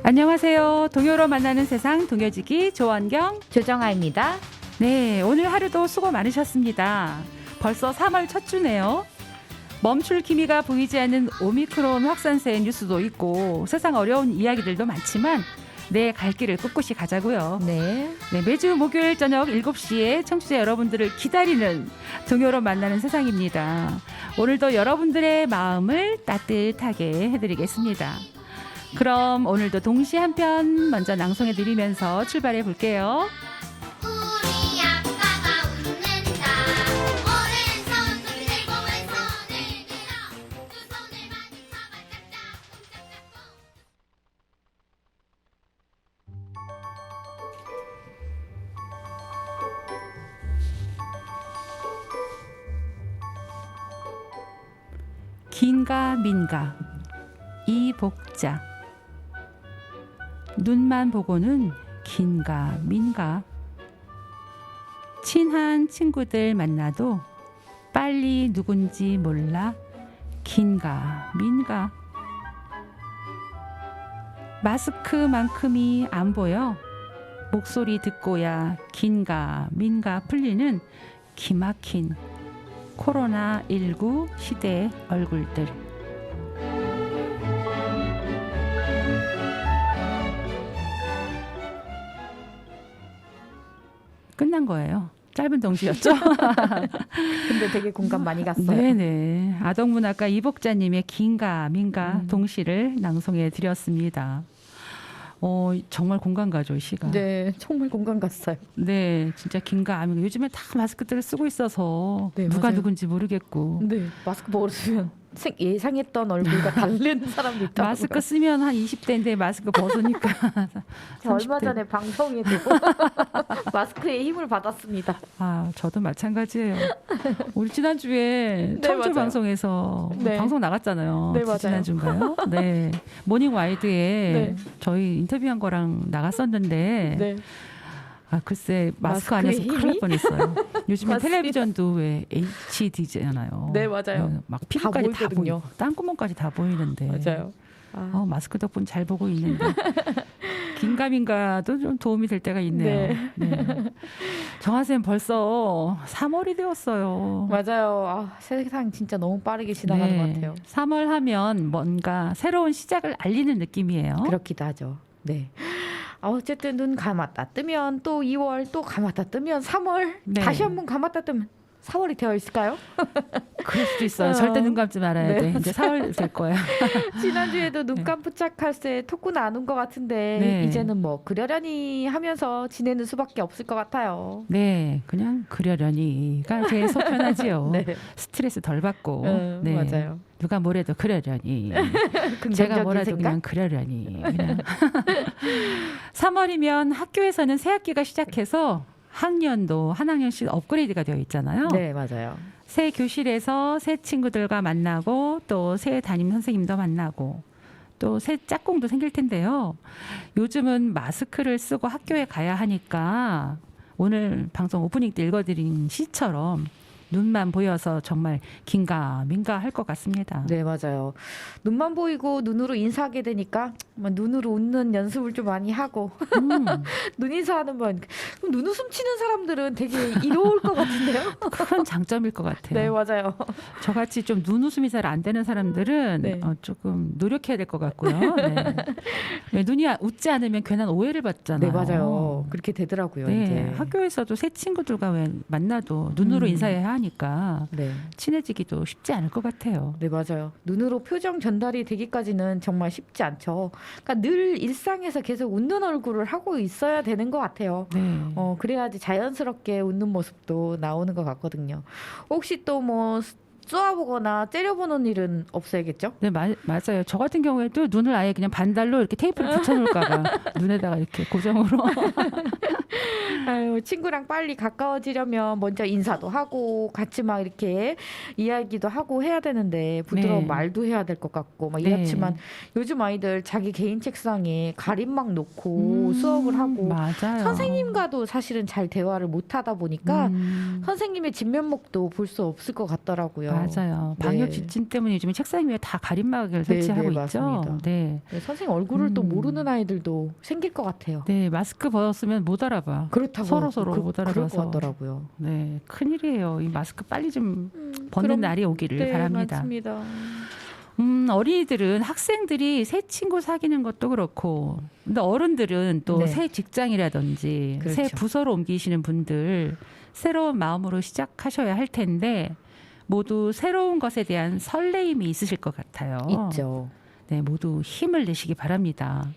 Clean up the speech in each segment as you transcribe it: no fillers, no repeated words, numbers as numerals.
안녕하세요. 동요로 만나는 세상 동요지기 조원경, 조정아입니다. 네, 오늘 하루도 수고 많으셨습니다. 벌써 3월 첫 주네요. 멈출 기미가 보이지 않는 오미크론 확산세의 뉴스도 있고 세상 어려운 이야기들도 많지만 내 갈 길을 꿋꿋이 가자고요. 네. 네, 매주 목요일 저녁 7시에 청취자 여러분들을 기다리는 동요로 만나는 세상입니다. 오늘도 여러분들의 마음을 따뜻하게 해드리겠습니다. 그럼 오늘도 동시 한 편 먼저 낭송해드리면서 출발해 볼게요. 우리 아빠가 웃는다. 오른손 들고 왼손을 들어 두 손을 많이 잡아 짝짝 짝짝짝. 긴가 민가 이복자. 눈만 보고는 긴가 민가. 친한 친구들 만나도 빨리 누군지 몰라 긴가 민가. 마스크만큼이 안 보여 목소리 듣고야 긴가 민가 풀리는 기막힌 코로나19 시대의 얼굴들. 끝난 거예요. 짧은 동시였죠? 근데 되게 공감 많이 갔어요. 네네. 아동문학가 이복자님의 긴가 민가 동시를 낭송해 드렸습니다. 정말 공감 가죠, 이 시가. 네, 정말 공감 갔어요. 네, 진짜 긴가 민가. 요즘에 다 마스크들을 쓰고 있어서 네, 누가 맞아요. 누군지 모르겠고. 네, 마스크 벗으면 예상했던 얼굴과 다른 사람도 있다. 마스크 쓰면 한 20대인데 마스크 벗으니까 얼마 30대. 전에 방송에도 마스크의 힘을 받았습니다. 아, 저도 마찬가지예요. 우리 지난주에 네, 청주 맞아요. 방송에서 네. 방송 나갔잖아요. 네, 맞아요. 지난주인가요? 네. 모닝 와이드에 네. 저희 인터뷰한 거랑 나갔었는데 네, 아, 글쎄 마스크 마스크의 안에서 큰일 날 힘이? 뻔했어요. 요즘에 맞습니다. 텔레비전도 왜 HD잖아요. 네, 맞아요. 막 피부까지 다 보이거든요. 보이고 땅구멍까지 다 보이는데 맞아요. 아, 마스크 덕분 잘 보고 있는데 긴가민가도 좀 도움이 될 때가 있네요. 네. 정하쌤 벌써 3월이 되었어요. 맞아요. 아, 세상 진짜 너무 빠르게 지나가는 것 같아요. 3월 하면 뭔가 새로운 시작을 알리는 느낌이에요. 그렇기도 하죠. 네. 어쨌든 눈 감았다 뜨면 또 2월, 또 감았다 뜨면 3월, 네. 다시 한번 감았다 뜨면 4월이 되어 있을까요? 그럴 수도 있어요. 절대 눈 감지 말아야 네, 돼. 이제 4월 될 거야. 지난주에도 눈 깜빡할 때 토크 나눈 것 같은데 네. 이제는 뭐 그러려니 하면서 지내는 수밖에 없을 것 같아요. 네, 그냥 그러려니가 제일 속 편하지요. 네, 스트레스 덜 받고. 네. 맞아요. 누가 뭐래도 그러려니. 제가 긍정적인 뭐라도 생각? 그냥 그러려니. 그냥. 3월이면 학교에서는 새 학기가 시작해서 학년도 한 학년씩 업그레이드가 되어 있잖아요. 네, 맞아요. 새 교실에서 새 친구들과 만나고 또 새 담임 선생님도 만나고 또 새 짝꿍도 생길 텐데요. 요즘은 마스크를 쓰고 학교에 가야 하니까 오늘 방송 오프닝 때 읽어드린 시처럼 눈만 보여서 정말 긴가 민가 할 것 같습니다. 네, 맞아요. 눈만 보이고 눈으로 인사하게 되니까 뭐 눈으로 웃는 연습을 좀 많이 하고 눈 인사하는 건 그럼 눈웃음 치는 사람들은 되게 이로울 것 같은데요? 큰 장점일 것 같아요. 네, 맞아요. 저같이 좀 눈웃음이 잘 안 되는 사람들은 네. 조금 노력해야 될 것 같고요. 네. 네, 눈이 웃지 않으면 괜한 오해를 받잖아요. 네, 맞아요. 그렇게 되더라고요. 네, 이제. 학교에서도 새 친구들과 왜 만나도 눈으로 인사해야 하니까 네. 친해지기도 쉽지 않을 것 같아요. 네, 맞아요. 눈으로 표정 전달이 되기까지는 정말 쉽지 않죠. 그러니까 늘 일상에서 계속 웃는 얼굴을 하고 있어야 되는 것 같아요. 네. 그래야지 자연스럽게 웃는 모습도 나오는 것 같거든요. 혹시 또 뭐 쏘아보거나 째려보는 일은 없어야겠죠? 네, 맞아요. 저 같은 경우에도 눈을 아예 그냥 반달로 이렇게 테이프를 붙여놓을까봐 눈에다가 이렇게 고정으로. 아유, 친구랑 빨리 가까워지려면 먼저 인사도 하고 같이 막 이렇게 이야기도 하고 해야 되는데 부드러운 네. 말도 해야 될 것 같고 막 네. 이렇지만 요즘 아이들 자기 개인 책상에 가림막 놓고 수업을 하고 맞아요. 선생님과도 사실은 잘 대화를 못 하다 보니까 선생님의 진면목도 볼 수 없을 것 같더라고요. 맞아요. 네. 방역 지침 때문에 요즘 책상 위에 다 가림막을 설치하고 있죠. 맞습니다. 네. 네, 선생님 얼굴을 또 모르는 아이들도 생길 것 같아요. 네, 마스크 벗었으면 못 알아봐. 그렇다고 서로 못 그럴 것 알아봐서. 같더라고요. 네, 큰일이에요. 이 마스크 빨리 좀 벗는 그럼- 날이 오기를 네, 바랍니다. 맞습니다. 어린이들은 학생들이 새 친구 사귀는 것도 그렇고, 근데 어른들은 또 네. 새 직장이라든지 새 그렇죠. 부서로 옮기시는 분들 새로운 마음으로 시작하셔야 할 텐데 모두 새로운 것에 대한 설레임이 있으실 것 같아요. 있죠. 네, 모두 힘을 내시기 바랍니다.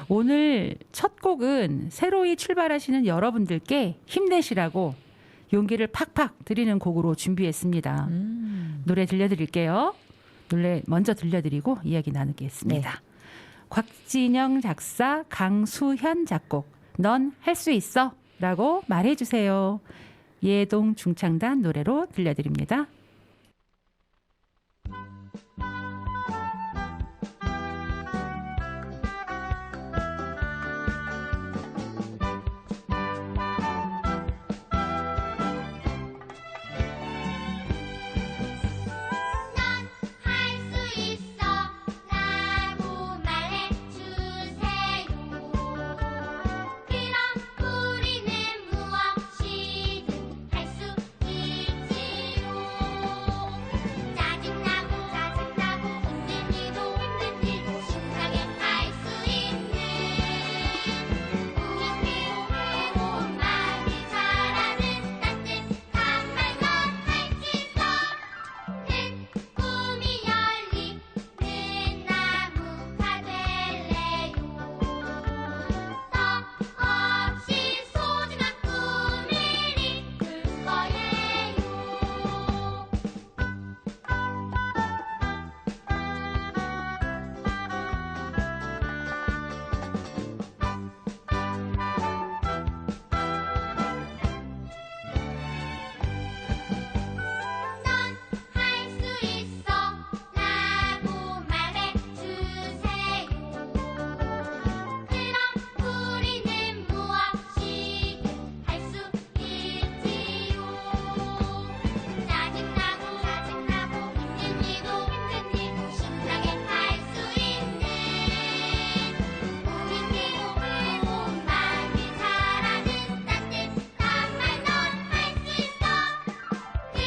오늘 첫 곡은 새로이 출발하시는 여러분들께 힘내시라고 용기를 팍팍 드리는 곡으로 준비했습니다. 노래 들려드릴게요. 노래 먼저 들려드리고 이야기 나누겠습니다. 네. 곽진영 작사, 강수현 작곡, 넌 할 수 있어 라고 말해주세요. 예동 중창단 노래로 들려드립니다. 할 수 있어 라고 말해주세요. 그럼 우리는 무엇이든 할 수 있지요. 짜증나고 힘든 일도 신나게 할 수 있는 우리 마음이 자라는 따뜻한 말 넌 할 수 있어. 큰 꿈이 열리는 나무가 될래요. 너 없이 소중한 꿈을 이룰 거예요. 넌 할 수 있어 라고 말해주세요. 그럼 우리는 무엇이든 할 수 있지요. 짜증나고 힘든 일도 신나게 할 수 있는 우리 마음이 자라는 따뜻한 말 넌 할 수 있어. 큰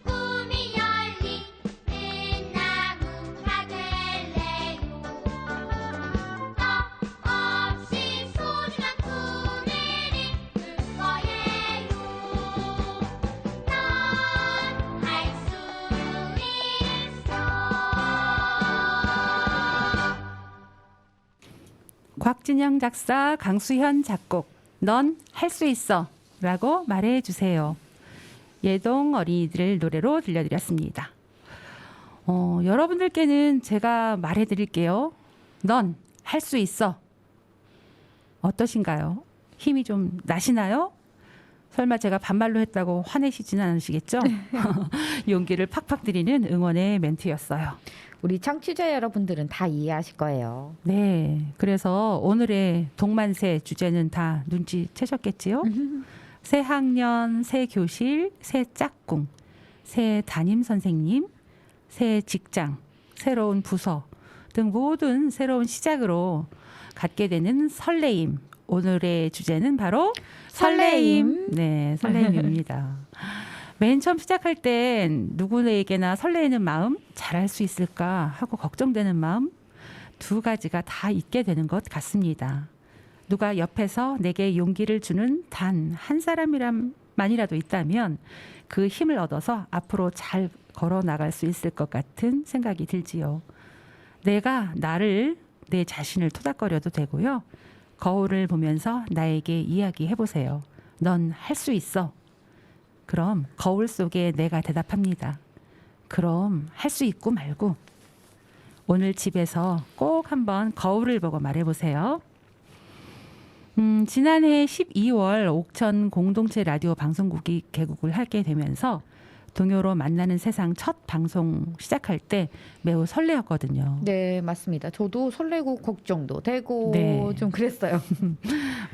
꿈이 열리는 나무가 될래요. 너 없이 소중한 꿈을 이룰 거예요. 넌 할 수 있어. 곽진영 작사, 강수현 작곡, 넌 할 수 있어 라고 말해주세요. 예동 어린이들 노래로 들려드렸습니다. 여러분들께는 제가 말해드릴게요. 넌 할 수 있어. 어떠신가요? 힘이 좀 나시나요? 설마 제가 반말로 했다고 화내시지는 않으시겠죠? 용기를 팍팍 드리는 응원의 멘트였어요. 우리 청취자 여러분들은 다 이해하실 거예요. 네, 그래서 오늘의 동만세 주제는 다 눈치채셨겠지요? 새 학년, 새 교실, 새 짝꿍, 새 담임 선생님, 새 직장, 새로운 부서 등 모든 새로운 시작으로 갖게 되는 설레임. 오늘의 주제는 바로 설레임. 네, 설레임입니다. 맨 처음 시작할 땐 누구에게나 설레이는 마음, 잘할 수 있을까 하고 걱정되는 마음 두 가지가 다 있게 되는 것 같습니다. 누가 옆에서 내게 용기를 주는 단 한 사람이라도 있다면 그 힘을 얻어서 앞으로 잘 걸어 나갈 수 있을 것 같은 생각이 들지요. 내가 내 자신을 토닥거려도 되고요. 거울을 보면서 나에게 이야기해 보세요. 넌 할 수 있어. 그럼 거울 속에 내가 대답합니다. 그럼 할 수 있고 말고. 오늘 집에서 꼭 한번 거울을 보고 말해 보세요. 지난해 12월 옥천 공동체 라디오 방송국이 개국을 하게 되면서 동요로 만나는 세상 첫 방송 시작할 때 매우 설레었거든요. 네, 맞습니다. 저도 설레고 걱정도 되고 네. 좀 그랬어요.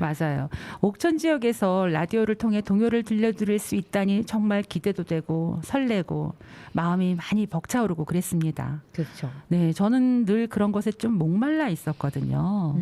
맞아요. 옥천 지역에서 라디오를 통해 동요를 들려드릴 수 있다니 정말 기대도 되고 설레고 마음이 많이 벅차오르고 그랬습니다. 그렇죠. 네, 저는 늘 그런 것에 좀 목말라 있었거든요.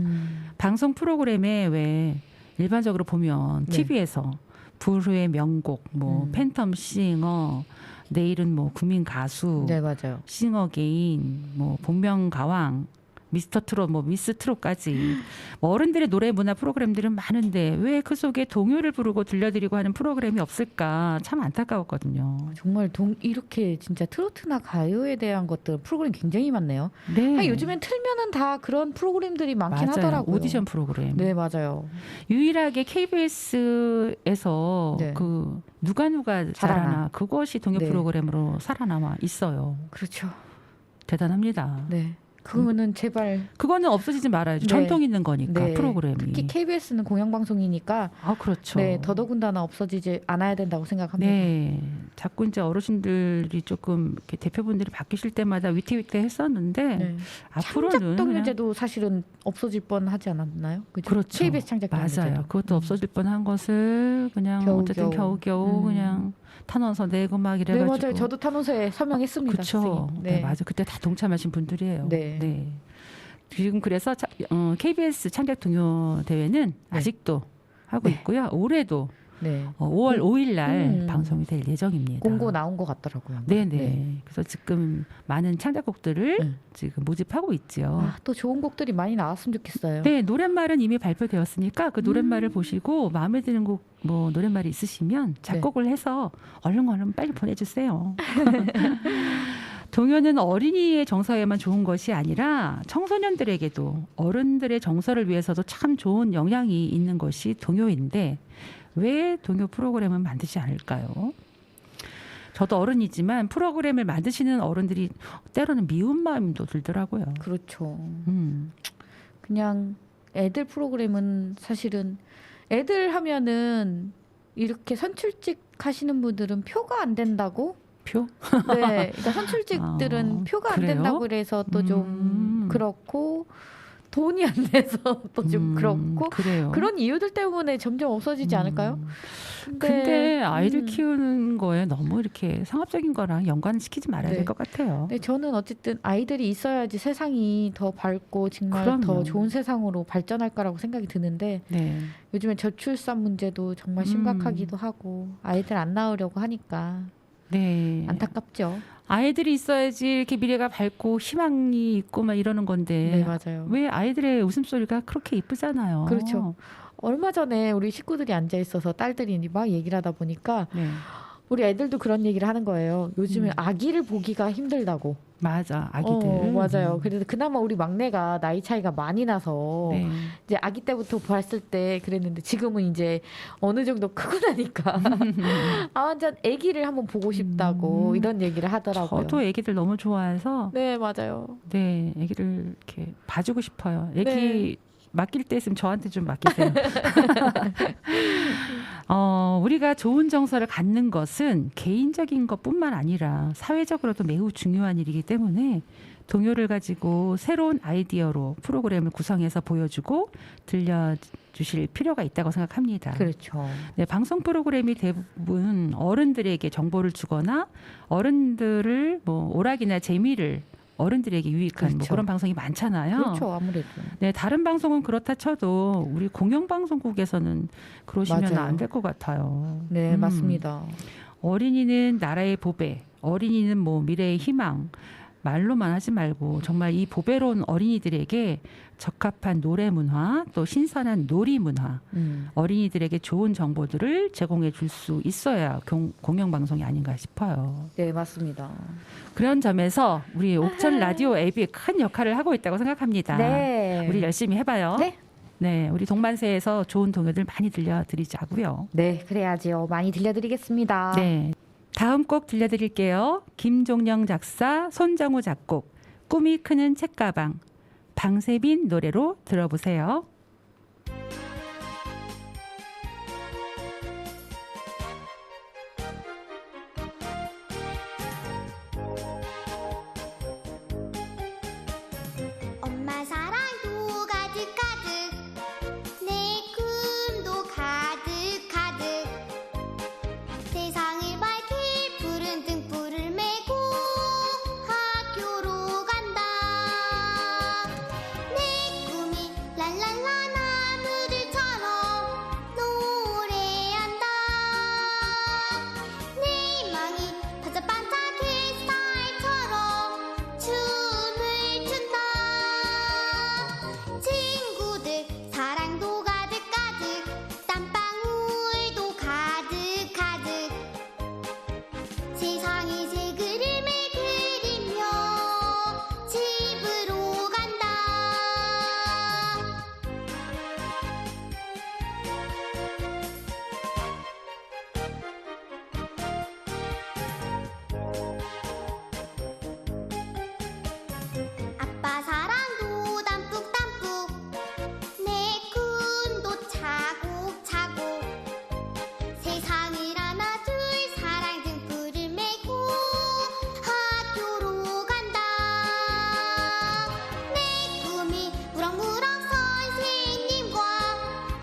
방송 프로그램에 왜 일반적으로 보면 네. TV에서 불후의 명곡, 뭐 팬텀 싱어, 내일은 뭐 국민 가수, 네, 맞아요. 싱어게인, 뭐 복면가왕, 미스터 트롯, 뭐 미스 트롯까지 뭐 어른들의 노래 문화 프로그램들은 많은데 왜 그 속에 동요를 부르고 들려드리고 하는 프로그램이 없을까 참 안타까웠거든요. 정말 이렇게 진짜 트로트나 가요에 대한 것들 프로그램 굉장히 많네요. 네, 아니, 요즘엔 틀면은 다 그런 프로그램들이 많긴 맞아요. 하더라고요. 오디션 프로그램. 네, 맞아요. 유일하게 KBS에서 네. 그 누가 잘하나 그것이 동요 네. 프로그램으로 살아남아 있어요. 그렇죠. 대단합니다. 네. 그거는 제발 그거는 없어지지 말아야죠. 네. 전통 있는 거니까 네. 프로그램이. 특히 KBS는 공영방송이니까 아 그렇죠. 네, 더더군다나 없어지지 않아야 된다고 생각합니다. 네, 자꾸 이제 어르신들이 조금 이렇게 대표분들이 바뀌실 때마다 위태위태했었는데 네. 앞으로는 그냥 창작동요제도 사실은 없어질 뻔하지 않았나요? 그죠? 그렇죠. KBS 창작동요제도. 맞아요. 그것도 없어질 뻔한 것을 그냥 겨우겨우. 어쨌든 겨우겨우 그냥 탄원서 내고 막 네, 이래가지고. 맞아요. 저도 탄원서에 서명했습니다. 그렇죠. 선생님. 네. 맞아. 그때 다 동참하신 분들이에요. 네. 지금 그래서 KBS 창작 동요 대회는 네. 아직도 하고 네. 있고요. 올해도 네. 5월 5일 날 음. 방송이 될 예정입니다. 공고 나온 것 같더라고요. 네네. 그래서 지금 많은 창작곡들을 네. 지금 모집하고 있죠. 아, 또 좋은 곡들이 많이 나왔으면 좋겠어요. 네, 노랫말은 이미 발표되었으니까 그 노랫말을 보시고 마음에 드는 곡, 뭐 노랫말이 있으시면 작곡을 해서 얼른 빨리 보내주세요. 동요는 어린이의 정서에만 좋은 것이 아니라 청소년들에게도 어른들의 정서를 위해서도 참 좋은 영향이 있는 것이 동요인데 왜 동요 프로그램은 만드지 않을까요? 저도 어른이지만 프로그램을 만드시는 어른들이 때로는 미운 마음도 들더라고요. 그렇죠. 음. 그냥 애들 프로그램은 사실은 애들 하면은 이렇게 선출직 하시는 분들은 표가 안 된다고? 표? 네. 그러니까 선출직들은 아, 표가 안 그래요? 된다고 그래서 또 좀 그렇고 돈이 안 돼서 또 좀 그렇고 그래요. 그런 이유들 때문에 점점 없어지지 않을까요? 근데 아이들 음. 키우는 거에 너무 이렇게 상업적인 거랑 연관을 시키지 말아야 네. 될 것 같아요. 네, 저는 어쨌든 아이들이 있어야지 세상이 더 밝고 정말 더 그럼요. 좋은 세상으로 발전할 거라고 생각이 드는데 네. 요즘에 저출산 문제도 정말 심각하기도 하고 아이들 안 낳으려고 하니까 네. 안타깝죠. 아이들이 있어야지 이렇게 미래가 밝고 희망이 있고 막 이러는 건데 네, 맞아요. 왜 아이들의 웃음소리가 그렇게 이쁘잖아요. 그렇죠. 얼마 전에 우리 식구들이 앉아 있어서 딸들이 막 얘기를 하다 보니까 네. 우리 애들도 그런 얘기를 하는 거예요. 요즘에 아기를 보기가 힘들다고. 맞아. 아기들. 맞아요. 그래서 그나마 우리 막내가 나이 차이가 많이 나서 네. 이제 아기 때부터 봤을 때 그랬는데 지금은 이제 어느 정도 크고 나니까 아 완전 아기를 한번 보고 싶다고 이런 얘기를 하더라고요. 저도 애기들 너무 좋아해서 네, 맞아요. 네, 애기를 이렇게 봐주고 싶어요. 애기 네. 맡길 때 있으면 저한테 좀 맡기세요. 우리가 좋은 정서를 갖는 것은 개인적인 것뿐만 아니라 사회적으로도 매우 중요한 일이기 때문에 동요를 가지고 새로운 아이디어로 프로그램을 구성해서 보여주고 들려주실 필요가 있다고 생각합니다. 그렇죠. 네, 방송 프로그램이 대부분 어른들에게 정보를 주거나 어른들을 뭐 오락이나 재미를 어른들에게 유익한 뭐 그렇죠. 그런 방송이 많잖아요. 그렇죠. 아무래도. 네, 다른 방송은 그렇다 쳐도 우리 공영방송국에서는 그러시면 맞아요. 안 될 것 같아요. 네, 맞습니다. 어린이는 나라의 보배, 어린이는 뭐 미래의 희망. 말로만 하지 말고 정말 이 보배로운 어린이들에게 적합한 노래 문화 또 신선한 놀이 문화 어린이들에게 좋은 정보들을 제공해 줄 수 있어야 공영방송이 아닌가 싶어요. 네, 맞습니다. 그런 점에서 우리 옥천 라디오 앱이 큰 역할을 하고 있다고 생각합니다. 네. 우리 열심히 해봐요. 네. 네, 우리 동반세에서 좋은 동요들 많이 들려드리자고요. 네, 그래야지요. 많이 들려드리겠습니다. 네, 다음 곡 들려드릴게요. 김종령 작사, 손정우 작곡, 꿈이 크는 책가방, 방세빈 노래로 들어보세요. 엄마 사랑도 가득가득 내 꿈도 가득가득 세상을 밝힐 푸른 등불을 메고 학교로 간다 내 꿈이 랄랄라 나무들처럼 노래한다 내 희망이 반짝반짝 햇살처럼 춤을 춘다 친구들 사랑도 가득가득 땀방울도 가득가득 세상이 새 그림을 그리며 집으로 간다 아빠 사랑도 담뿍담뿍 내 꿈도 차곡차곡 세상을 안아줄 사랑 등불을 메고 학교로 간다 내 꿈이 무럭무럭 선생님과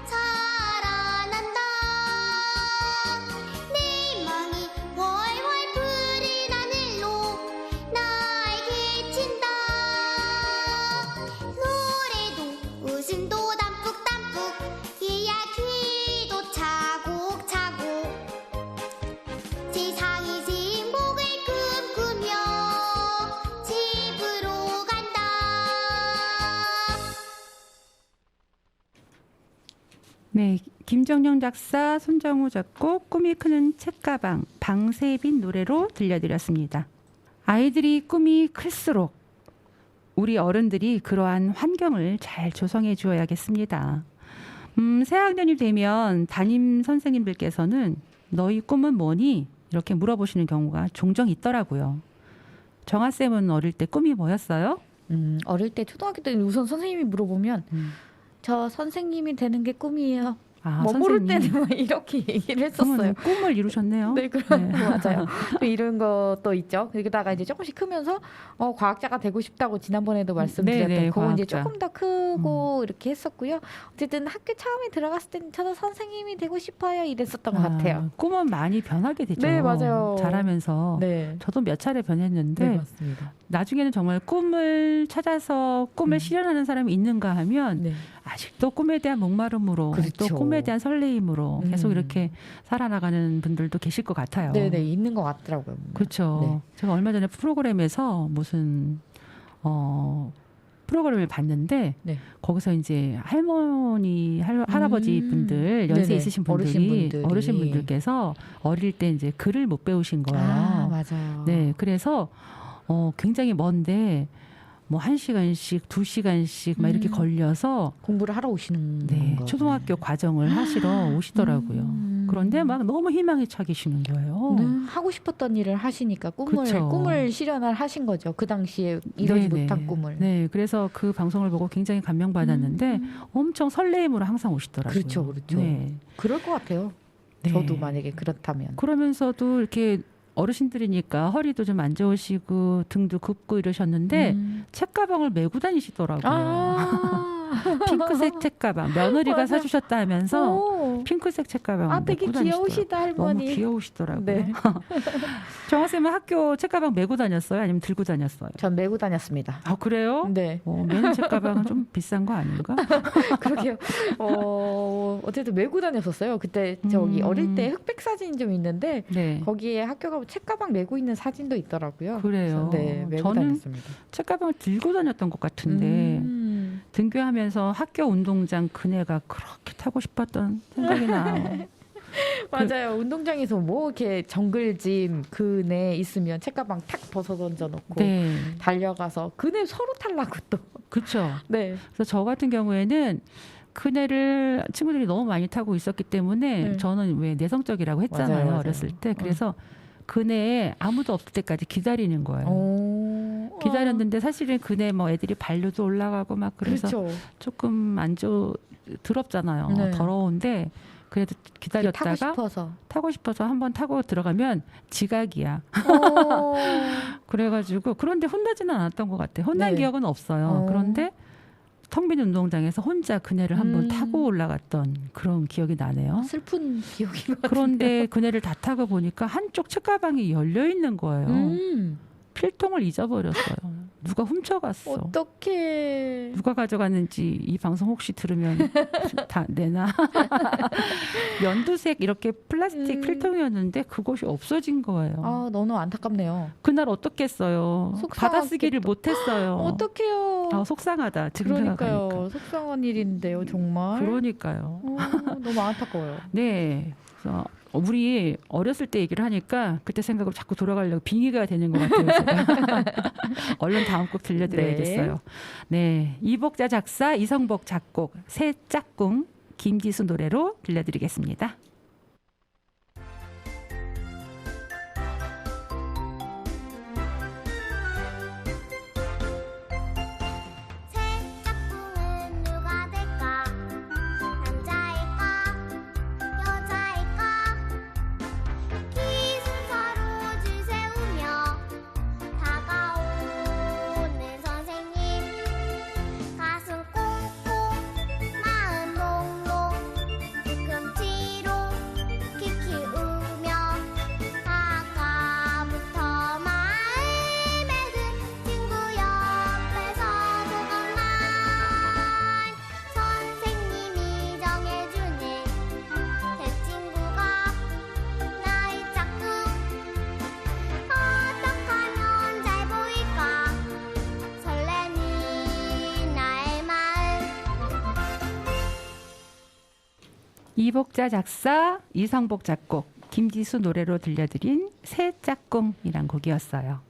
자라난다 내 희망이 월월 푸른 하늘로 날개친다 노래도 웃음도 담뿍담뿍 이야기도 차곡차곡 세상이 새 행복을 꿈꾸며 집으로 간다 네, 김정영 작사, 손정우 작곡, 꿈이 크는 책가방, 방세빈 노래로 들려드렸습니다. 아이들이 꿈이 클수록 우리 어른들이 그러한 환경을 잘 조성해 주어야겠습니다. 새학년이 되면 담임 선생님들께서는 너희 꿈은 뭐니? 이렇게 물어보시는 경우가 종종 있더라고요. 정아쌤은 어릴 때 꿈이 뭐였어요? 어릴 때 초등학교 때 우선 선생님이 물어보면 저 선생님이 되는 게 꿈이에요. 아, 뭐 모를 선생님. 때는 막 이렇게 얘기를 했었어요. 그러면 꿈을 이루셨네요. 네, 그런 네. 맞아요. 또 이런 것도 있죠. 그러다가 이제 조금씩 크면서 과학자가 되고 싶다고 지난번에도 말씀드렸던 네, 그거 이제 과학자. 조금 더 크고 이렇게 했었고요. 어쨌든 학교 처음에 들어갔을 때는 저도 선생님이 되고 싶어요 이랬었던 것 같아요. 꿈은 많이 변하게 되죠. 네, 맞아요. 자라면서. 네. 저도 몇 차례 변했는데 맞습니다. 나중에는 정말 꿈을 찾아서 꿈을 실현하는 사람이 있는가 하면 네. 아직도 꿈에 대한 목마름으로 그렇죠. 또 꿈에 대한 설레임으로 계속 음. 이렇게 살아나가는 분들도 계실 것 같아요. 네, 네, 있는 것 같더라고요. 그렇죠. 네. 제가 얼마 전에 프로그램에서 무슨 프로그램을 봤는데 네. 거기서 이제 할머니, 할아버지 분들 연세 네네. 있으신 분들이 어르신분들이. 어르신분들께서 어릴 때 이제 글을 못 배우신 거예요. 아, 맞아요. 네, 그래서 굉장히 먼데 뭐 1시간씩, 2시간씩 막 이렇게 걸려서 공부를 하러 오시는 네, 건가요? 초등학교 과정을 하시러 오시더라고요. 그런데 막 너무 희망에 차 계시는 거예요. 네, 하고 싶었던 일을 하시니까 그쵸. 꿈을 실현을 하신 거죠. 그 당시에 이루지 네네. 못한 꿈을. 네, 그래서 그 방송을 보고 굉장히 감명받았는데 엄청 설레임으로 항상 오시더라고요. 그렇죠, 그렇죠. 네. 그럴 것 같아요. 네. 저도 만약에 그렇다면. 그러면서도 이렇게 어르신들이니까 허리도 좀 안 좋으시고 등도 굽고 이러셨는데 책가방을 메고 다니시더라고요. 아, 핑크색 책가방 며느리가 맞아. 사주셨다 하면서 오. 핑크색 책가방을 아, 되게 메고 다니시더라고요. 귀여우시다 너무 할머니. 귀여우시더라고요. 네. 정화쌤은 학교 책가방 메고 다녔어요? 아니면 들고 다녔어요? 전 메고 다녔습니다. 아 그래요? 네, 메는 책가방은 좀 비싼 거 아닌가? 그러게요. 어쨌든 메고 다녔었어요. 그때 저기 어릴 때 흑백 사진이 좀 있는데 네. 거기에 학교 가면 책가방 메고 있는 사진도 있더라고요. 그래요. 그래서 네, 메고 저는 다녔습니다. 책가방을 들고 다녔던 것 같은데 등교하면서 학교 운동장 그네가 그렇게 타고 싶었던 생각이 나요. 맞아요. 운동장에서 뭐 이렇게 정글짐 그네 있으면 책가방 탁 벗어 던져 놓고 네, 달려가서 그네 서로 타려고 또. 그렇죠. 네. 그래서 저 같은 경우에는 그네를 친구들이 너무 많이 타고 있었기 때문에 네. 저는 왜 내성적이라고 했잖아요. 맞아요, 맞아요. 어렸을 때. 그래서 그네에 아무도 없을 때까지 기다리는 거예요. 오. 기다렸는데 사실은 그네 뭐 애들이 발로도 올라가고 막 그래서 그렇죠. 조금 더럽잖아요. 네. 더러운데 그래도 기다렸다가 타고 싶어서. 한번 타고 들어가면 지각이야. 오. 그래가지고 그런데 혼나지는 않았던 것 같아요. 혼난 네. 기억은 없어요. 그런데 청빈운동장에서 혼자 그네를 한번 음. 타고 올라갔던 그런 기억이 나네요. 슬픈 기억인 것 같은데요. 그런데 그네를 다 타고 보니까 한쪽 책가방이 열려 있는 거예요. 필통을 잊어버렸어요. 누가 훔쳐갔어. 어떡해. 누가 가져갔는지 이 방송 혹시 들으면 다 내놔. 연두색 이렇게 플라스틱 필통이었는데 그것이 없어진 거예요. 아, 너무 안타깝네요. 그날 어떻겠어요. 속상하겠다. 받아쓰기를 못했어요. 어떡해요. 아, 속상하다. 지금 생각하니까. 그러니까요. 속상한 일인데요, 정말. 그러니까요. 너무 안타까워요. 네. 그래서 우리 어렸을 때 얘기를 하니까 그때 생각으로 자꾸 돌아가려고 빙의가 되는 것 같아요. 제가. 얼른 다음 곡 들려드려야겠어요. 네. 이복자 작사, 이성복 작곡, 새 짝꿍, 김지수 노래로 들려드리겠습니다. 새 짝꿍은 누가 될까? 남자일까? 여자일까? 키 순서로 줄 세우며 다가오는 선생님 가슴 꽁꽁 마음 몽롱 뒤꿈치로 키 키우며 아까부터 마음에 든 친구 옆에서 보건만 선생님이 정해주는 새 친구가 나의 짝꿍 어떡하면 잘 보일까 설레는 나의 마음 이복자 작사, 이성복 작곡, 김지수 노래로 들려드린 새 짝꿍이란 곡이었어요.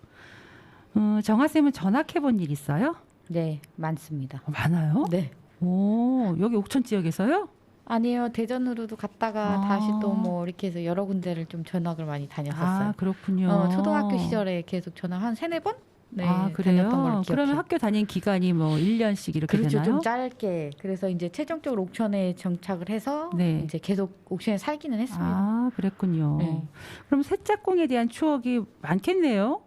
정아쌤은 전학해본 일 있어요? 네, 많습니다. 많아요? 네. 오, 여기 옥천 지역에서요? 아니요, 대전으로도 갔다가 아. 다시 또 뭐 이렇게 해서 여러 군데를 좀 전학을 많이 다녔었어요. 아, 그렇군요. 초등학교 시절에 계속 전학 한 3-4번? 네, 아, 다녔던 그래요? 걸로 기억해요. 그러면 학교 다닌 기간이 뭐 1년씩 이렇게 그렇죠. 되나요? 좀 짧게. 그래서 이제 최종적으로 옥천에 정착을 해서 네. 이제 계속 옥천에 살기는 했습니다. 아, 그랬군요. 네. 그럼 새 짝꿍에 대한 추억이 많겠네요?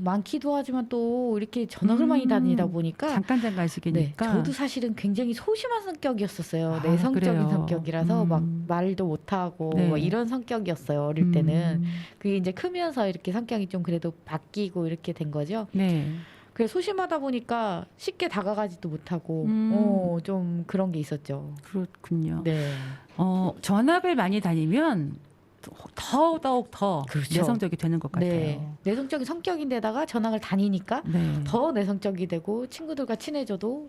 많기도 하지만 또 이렇게 전학을 많이 다니다 보니까 네, 잠깐씩이니까. 저도 사실은 굉장히 소심한 성격이었었어요. 아, 내성적인 그래요? 성격이라서 막 말도 못하고 네. 막 이런 성격이었어요. 어릴 때는. 그게 이제 크면서 이렇게 성격이 좀 그래도 바뀌고 이렇게 된 거죠. 네. 그래서 소심하다 보니까 쉽게 다가가지도 못하고 좀 그런 게 있었죠. 그렇군요. 네. 전학을 많이 다니면 더더욱 더 그렇죠. 내성적이 되는 것 같아요. 네. 내성적인 성격인데다가 전학을 다니니까 네. 더 내성적이 되고 친구들과 친해져도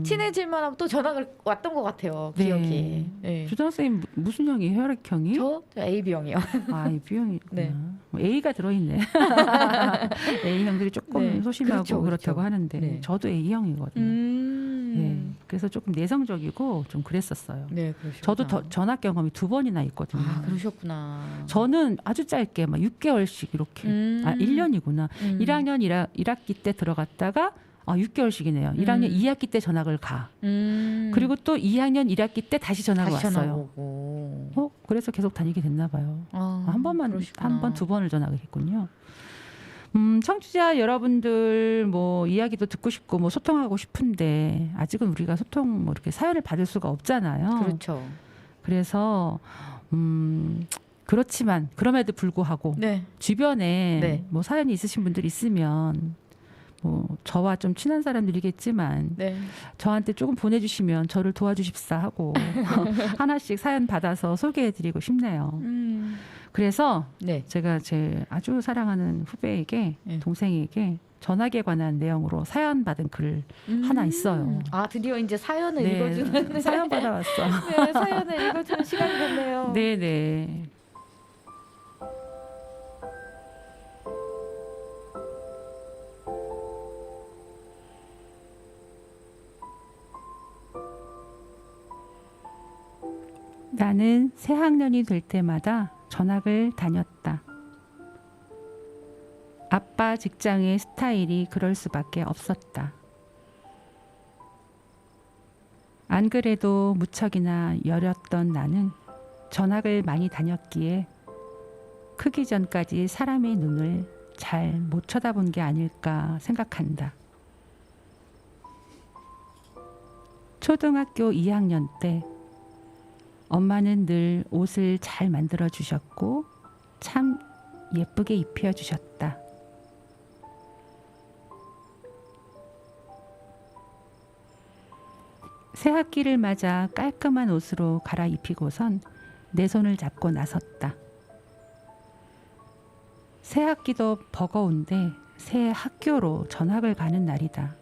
친해질만 하면 또 전학을 왔던 것 같아요. 네. 기억이. 네. 주장 선생님 무슨 형이 혈액형이? 저 AB형이요. 아, 이 B형이구나. 네. A가 들어있네. A형들이 조금 네. 소심하고 그렇죠, 그렇다고 그렇죠. 하는데 네. 저도 A형이거든요. 네. 그래서 조금 내성적이고 좀 그랬었어요. 네, 그러시구나. 저도 전학 경험이 2번이나 있거든요. 아, 그러셨구나. 저는 아주 짧게 막 6개월씩 이렇게 1년이구나. 1학년 1학기 때 들어갔다가 6개월씩이네요. 1학년 2학기 때 전학을 가. 그리고 또 2학년 1학기 때 다시 전학을 다시 왔어요. 전학 오고. 그래서 계속 다니게 됐나 봐요. 한 번만, 그러시구나. 한 번, 2번을 전학을 했군요. 청취자 여러분들 뭐 이야기도 듣고 싶고 뭐 소통하고 싶은데 아직은 우리가 소통 뭐 이렇게 사연을 받을 수가 없잖아요. 그렇죠. 그래서 그렇지만 그럼에도 불구하고 네. 주변에 네. 뭐 사연이 있으신 분들 있으면 뭐 저와 좀 친한 사람들이겠지만 네. 저한테 조금 보내주시면 저를 도와주십사 하고 하나씩 사연 받아서 소개해드리고 싶네요. 그래서 네. 제가 제 아주 사랑하는 후배에게 네. 동생에게 전학에 관한 내용으로 사연 받은 글 하나 있어요. 아, 드디어 이제 사연을 네, 읽어주는 사연 받아왔어. 네, 사연을 읽어주는 시간이 됐네요. 네네. 나는 새 학년이 될 때마다 전학을 다녔다. 아빠 직장의 스타일이 그럴 수밖에 없었다. 안 그래도 무척이나 여렸던 나는 전학을 많이 다녔기에 크기 전까지 사람의 눈을 잘 못 쳐다본 게 아닐까 생각한다. 초등학교 2학년 때 엄마는 늘 옷을 잘 만들어 주셨고 참 예쁘게 입혀 주셨다. 새 학기를 맞아 깔끔한 옷으로 갈아입히고선 내 손을 잡고 나섰다. 새 학기도 버거운데 새 학교로 전학을 가는 날이다.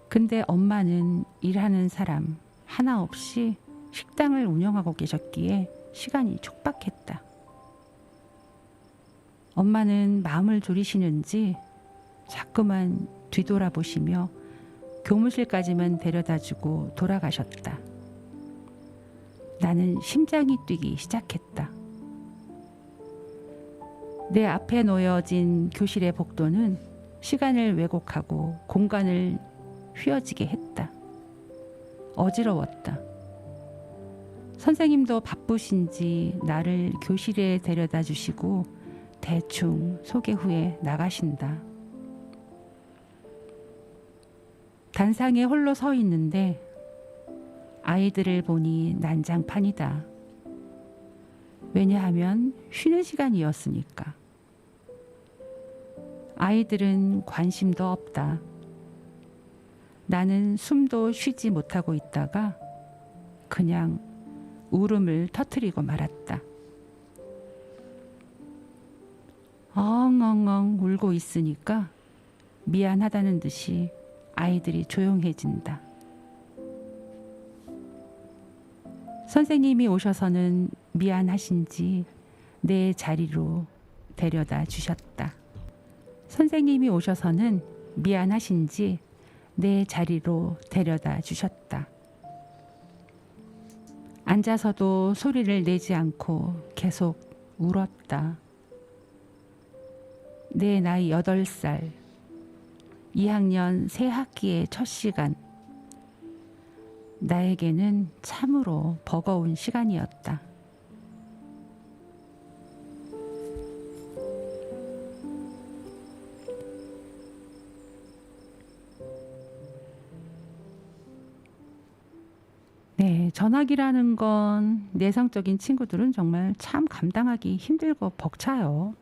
근데 엄마는 일하는 사람 하나 없이 식당을 운영하고 계셨기에 시간이 촉박했다. 엄마는 마음을 졸이시는지 자꾸만 뒤돌아보시며 교무실까지만 데려다주고 돌아가셨다. 나는 심장이 뛰기 시작했다. 내 앞에 놓여진 교실의 복도는 시간을 왜곡하고 공간을 휘어지게 했다. 어지러웠다. 선생님도 바쁘신지 나를 교실에 데려다 주시고 대충 소개 후에 나가신다. 단상에 홀로 서 있는데 아이들을 보니 난장판이다. 왜냐하면 쉬는 시간이었으니까. 아이들은 관심도 없다. 나는 숨도 쉬지 못하고 있다가 그냥 울음을 터뜨리고 말았다. 엉엉엉 울고 있으니까 미안하다는 듯이 아이들이 조용해진다. 선생님이 오셔서는 미안하신지 내 자리로 데려다 주셨다. 선생님이 오셔서는 미안하신지 내 자리로 데려다 주셨다. 앉아서도 소리를 내지 않고 계속 울었다. 내 나이 8살, 2학년 새 학기의 첫 시간. 나에게는 참으로 버거운 시간이었다. 네, 전학이라는 건 내성적인 친구들은 정말 참 감당하기 힘들고 벅차요.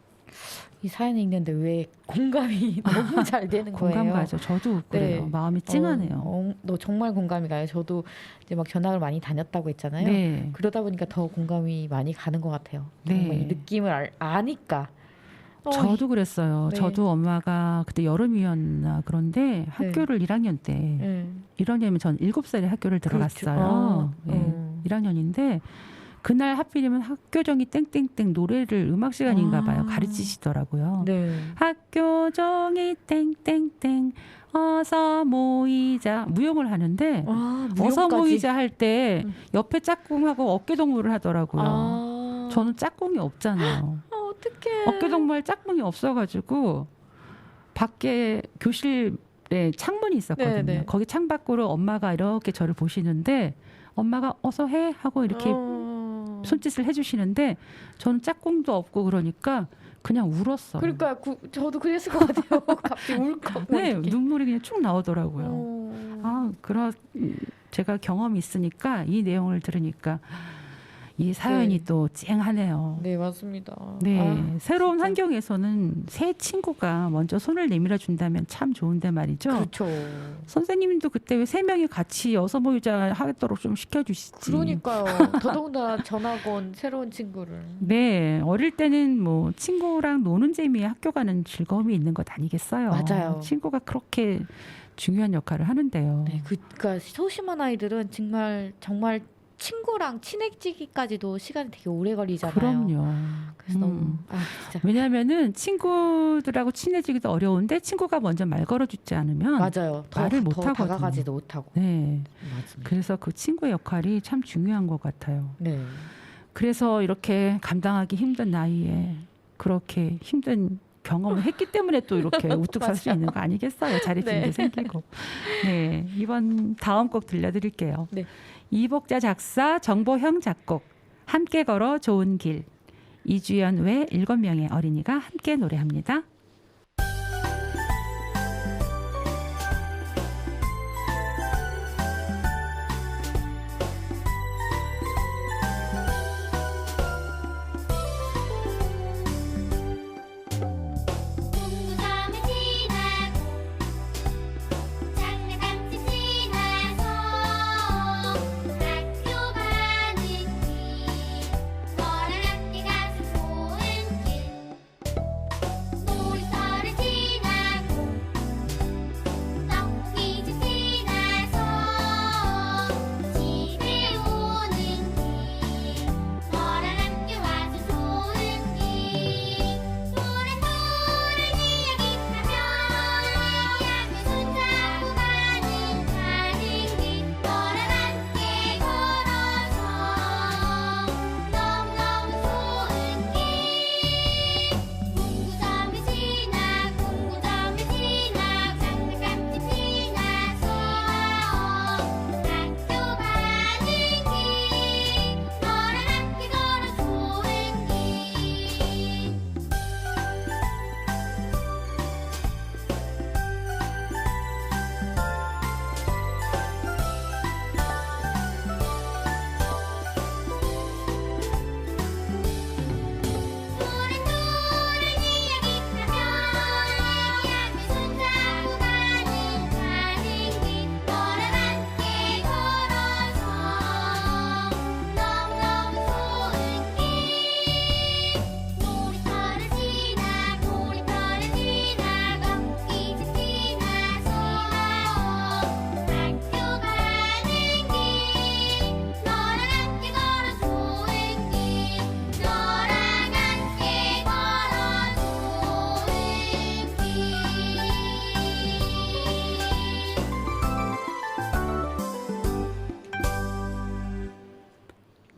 이 사연 읽는데 왜 공감이 너무 잘 되는 거예요. 공감 가죠. 저도 그래요. 네. 마음이 찡하네요. 너 정말 공감이 가요. 저도 이제 막 전학을 많이 다녔다고 했잖아요. 네. 그러다 보니까 더 공감이 많이 가는 것 같아요. 네. 정말 이 느낌을 아니까. 저도 그랬어요. 네. 저도 엄마가 그때 여름이었나 그런데 학교를 1학년 때 1학년이면 전 7살에 학교를 들어갔어요. 그렇죠. 1학년인데 그날 하필이면 학교정이 땡땡땡 노래를 음악 시간인가 봐요. 가르치시더라고요. 네. 학교정이 땡땡땡 어서 모이자 무용을 하는데 어서 모이자 할 때 옆에 짝꿍하고 어깨동무를 하더라고요. 저는 짝꿍이 없잖아요. 어떡해. 어깨동무할 짝꿍이 없어가지고 밖에 교실에 창문이 있었거든요. 네네. 거기 창밖으로 엄마가 이렇게 저를 보시는데 엄마가 어서 해 하고 이렇게 손짓을 해주시는데 저는 짝꿍도 없고 그러니까 그냥 울었어요. 그러니까 저도 그랬을 것 같아요. 갑자기 울컥. 네, 눈물이 그냥 쭉 나오더라고요. 제가 경험이 있으니까 이 내용을 들으니까 이 사연이 네. 또 쨍하네요. 네, 맞습니다. 네, 새로운 진짜. 환경에서는 새 친구가 먼저 손을 내밀어 준다면 참 좋은데 말이죠. 그렇죠. 선생님도 그때 왜 3명이 같이 어서 모이자 하도록 좀 시켜주시지. 그러니까요. 더더군다나 전학 온 새로운 친구를. 네, 어릴 때는 뭐 친구랑 노는 재미에 학교 가는 즐거움이 있는 것 아니겠어요? 맞아요. 친구가 그렇게 중요한 역할을 하는데요. 네, 그러니까 소심한 아이들은 정말 친구랑 친해지기까지도 시간이 되게 오래 걸리잖아요. 그럼요. 그래서 너무 진짜 왜냐하면은 친구들하고 친해지기도 어려운데 친구가 먼저 말 걸어주지 않으면 맞아요. 말을 못 더 하거든요. 다가가지도 못하고. 네, 맞습니다. 그래서 그 친구의 역할이 참 중요한 것 같아요. 네. 그래서 이렇게 감당하기 힘든 나이에 그렇게 힘든 경험을 했기 때문에 또 이렇게 우뚝 설 수 있는 거 아니겠어요? 잘해주는 네. 게 생기고. 네, 이번 다음 곡 들려드릴게요. 네. 이복자 작사, 정보형 작곡, 함께 걸어 좋은 길. 이주연 외 7명의 어린이가 함께 노래합니다.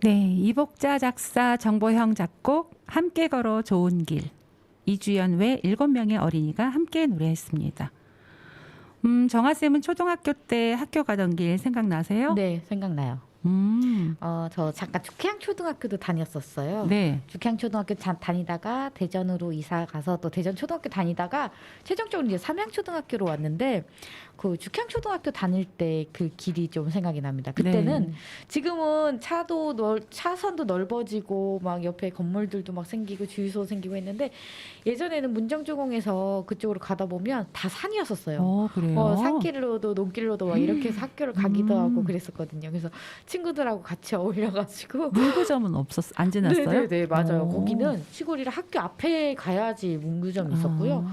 네, 이복자 작사, 정보형 작곡, 함께 걸어 좋은 길. 이주연 외 7명의 어린이가 함께 노래했습니다. 정아쌤은 초등학교 때 학교 가던 길 생각나세요? 네, 생각나요. 음, 저 잠깐 죽향 초등학교도 다녔었어요. 네. 죽향 초등학교 다니다가 대전으로 이사 가서 또 대전 초등학교 다니다가 최종적으로 이제 삼양 초등학교로 왔는데 그 죽향 초등학교 다닐 때 그 길이 좀 생각이 납니다. 그때는 네. 지금은 차선도 넓어지고 막 옆에 건물들도 막 생기고 주유소 생기고 했는데 예전에는 문정주공에서 그쪽으로 가다 보면 다 산이었었어요. 그래요? 산길로도 논길로도 막 이렇게 해서 학교를 가기도 음. 하고 그랬었거든요. 그래서 친구들하고 같이 어울려가지고 문구점은 안 지났어요? 네네네 맞아요. 오. 거기는 시골이라 학교 앞에 가야지 문구점이 있었고요.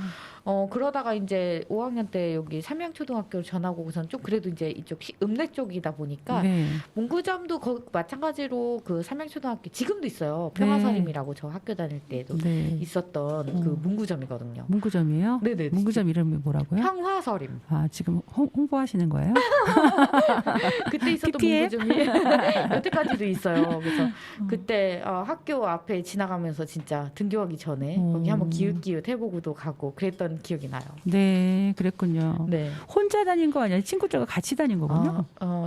그러다가 이제 5학년 때 여기 삼양초등학교를 전학 오고선 좀 그래도 이제 이쪽 읍내 쪽이다 보니까 네. 문구점도 마찬가지로 그 삼양초등학교 지금도 있어요. 네. 평화서림이라고 저 학교 다닐 때도 네. 있었던 그 문구점이거든요. 문구점이에요? 네네. 문구점 이름이 뭐라고요? 평화서림. 아, 지금 홍보하시는 거예요? 그때 있었던 PPL? 문구점이 여태까지도 있어요. 그래서 그때 학교 앞에 지나가면서 진짜 등교하기 전에 거기 한번 기웃기웃 해보고도 가고 그랬던 기억이 나요. 네, 그랬군요. 네. 혼자 다닌 거 아니라 친구들과 같이 다닌 거군요.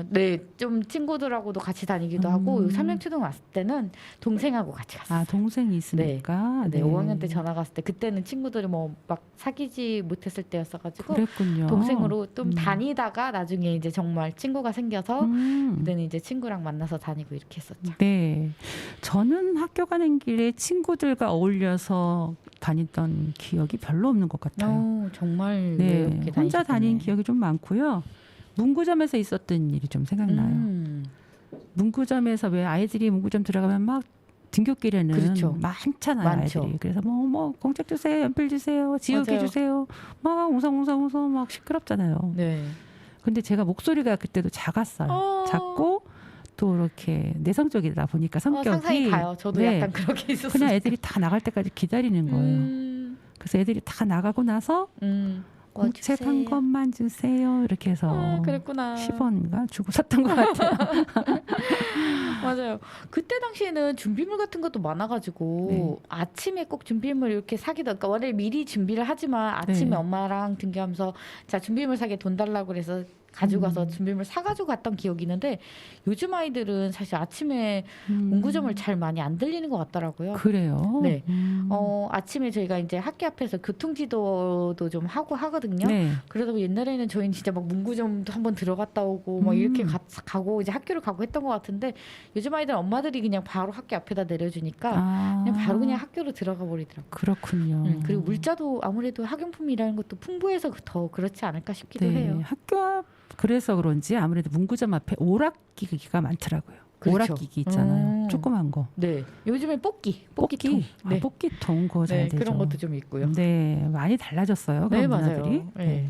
네, 좀 친구들하고도 같이 다니기도 하고 삼양초등 왔을 때는 동생하고 같이 갔어요. 아, 동생이 있으니까. 네, 5학년 때 전화 갔을 때 그때는 친구들이 뭐 막 사귀지 못했을 때였어가지고 그랬군요. 동생으로 좀 다니다가 나중에 이제 정말 친구가 생겨서 음. 그때는 이제 친구랑 만나서 다니고 이렇게 했었죠. 네, 저는 학교 가는 길에 친구들과 어울려서 다녔던 기억이 별로 없는 것 같아요. 정말 네, 이렇게 혼자 다닌 다니셨겠네. 기억이 좀 많고요. 문구점에서 있었던 일이 좀 생각나요. 문구점에서 왜 아이들이 문구점 들어가면 막 등굣길에는 그렇죠. 많잖아요. 많죠. 아이들이. 그래서 뭐 공책 주세요, 연필 주세요, 지우개 맞아요. 주세요. 막 웅성웅성 막 시끄럽잖아요. 네. 근데 제가 목소리가 그때도 작았어요. 작고 또 이렇게 내성적이다 보니까 성격이 상상이 가요. 저도 네, 약간 그렇게 있었어요. 그냥 애들이 다 나갈 때까지 기다리는 거예요. 그래서 애들이 다 나가고 나서 공책 한 권만 주세요 이렇게 해서 그랬구나. 10원인가 주고 샀던 것 같아요. 맞아요. 그때 당시에는 준비물 같은 것도 많아가지고 네. 아침에 꼭 준비물 이렇게 사기도 그러니까 원래 미리 준비를 하지만 아침에 네. 엄마랑 등교하면서 자 준비물 사게 돈 달라고 그래서 가지고 가서 준비물 사가지고 갔던 기억이 있는데 요즘 아이들은 사실 아침에 문구점을 잘 많이 안 들리는 것 같더라고요. 그래요. 네. 아침에 저희가 이제 학교 앞에서 교통지도도 좀 하고 하거든요. 네. 그러다 보니 옛날에는 저희는 진짜 막 문구점도 한번 들어갔다 오고 막 이렇게 가고 이제 학교를 가고 했던 것 같은데 요즘 아이들 엄마들이 그냥 바로 학교 앞에다 내려주니까 그냥 바로 그냥 학교로 들어가 버리더라고요. 그렇군요. 그리고 물자도 아무래도 학용품이라는 것도 풍부해서 더 그렇지 않을까 싶기도 네. 해요. 학교 앞 그래서 그런지 아무래도 문구점 앞에 오락기가 많더라고요. 그렇죠. 오락기기 있잖아요. 조그만 거. 네. 요즘에 뽑기통. 아, 뽑기통 그거 잘 네, 되죠. 그런 것도 좀 있고요. 네, 많이 달라졌어요. 그런 네, 맞아요. 문화들이. 네.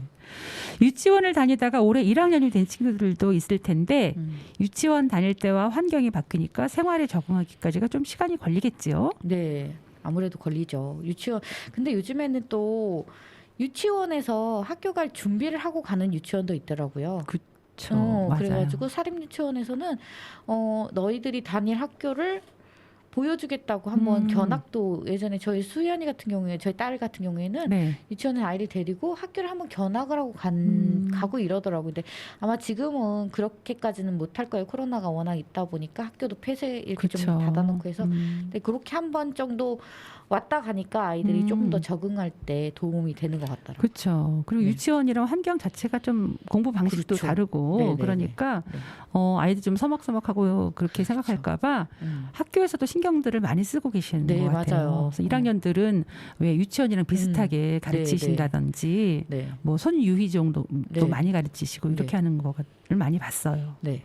유치원을 다니다가 올해 1학년이 된 친구들도 있을 텐데 유치원 다닐 때와 환경이 바뀌니까 생활에 적응하기까지가 좀 시간이 걸리겠지요. 네. 아무래도 걸리죠. 근데 요즘에는 또 유치원에서 학교 갈 준비를 하고 가는 유치원도 있더라고요. 그렇죠. 맞아요. 그래가지고 사립유치원에서는 너희들이 다닐 학교를 보여주겠다고 한번 견학도 예전에 저희 수연이 같은 경우에 저희 딸 같은 경우에는 네. 유치원에 아이를 데리고 학교를 한번 견학을 하고 가고 이러더라고요. 근데 아마 지금은 그렇게까지는 못할 거예요. 코로나가 워낙 있다 보니까 학교도 폐쇄 이렇게 그쵸. 좀 닫아놓고 해서 근데 그렇게 한 번 정도 왔다 가니까 아이들이 조금 더 적응할 때 도움이 되는 것 같더라고요. 그렇죠. 그리고 네. 유치원이랑 환경 자체가 좀 공부 방식도 그렇죠. 다르고 네네네. 그러니까 네. 아이들 좀 서먹서먹하고 그렇게 생각할까봐 학교에서도 신경들을 많이 쓰고 계시는 네, 것 같아요. 맞아요. 그래서 1학년들은 왜 유치원이랑 비슷하게 가르치신다든지 네. 뭐 손유희 정도 네. 또 많이 가르치시고 이렇게 네. 하는 거를 많이 봤어요. 네.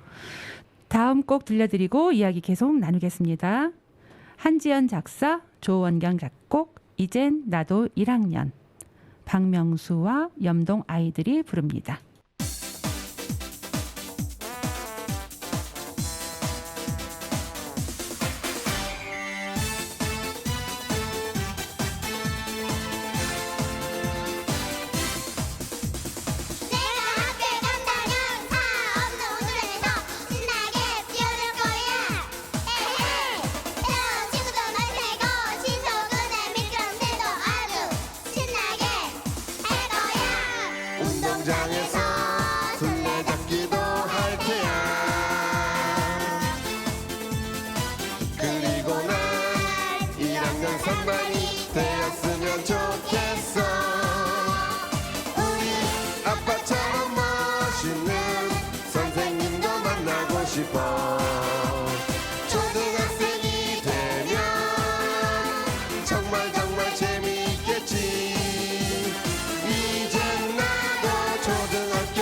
다음 곡 들려드리고 이야기 계속 나누겠습니다. 한지연 작사, 조원경 작곡, 이젠 나도 1학년. 박명수와 염동 아이들이 부릅니다. 내가 학교에 간다면 차 없는 오늘에서 신나게 뛰어놀 거야. 에헤. 1학년 3반이 되었으면 좋겠어. 우리 아빠처럼 멋있는 선생님도 만나고 싶어. 초등학생이 되면 정말 정말 재미있겠지. 이젠 나도 초등학교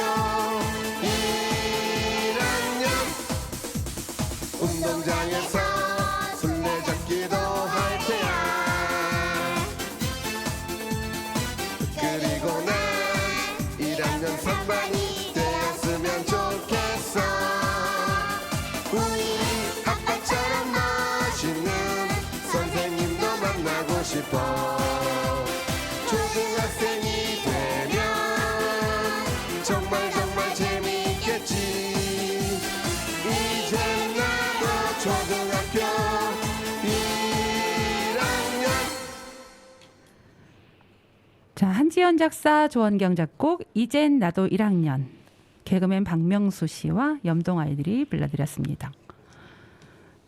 1학년. 운동장에서 술래잡기도 할 테야. 그리고 난 1학년 3반이 되었으면 좋겠어. 우리 아빠처럼 멋있는 선생님도 만나고 싶어. 초등학생이 되면 정말 정말 재미있겠지. 이젠 나도 초등학교 1학년. 자, 한지연 작사, 조원경 작곡, 이젠 나도 1학년. 개그맨 박명수 씨와 염동 아이들이 불러드렸습니다.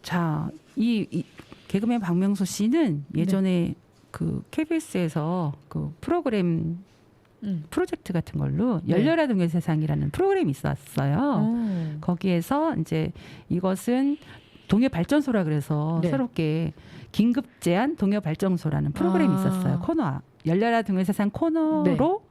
자, 이 개그맨 박명수 씨는 예전에 그 KBS에서 그 프로그램 프로젝트 같은 걸로 네. 열려라 동요 세상이라는 프로그램이 있었어요. 거기에서 이제 이것은 동요 발전소라 그래서 네. 새롭게 긴급 제한 동요 발전소라는 프로그램이 있었어요. 코너 열려라 동요 세상 코너로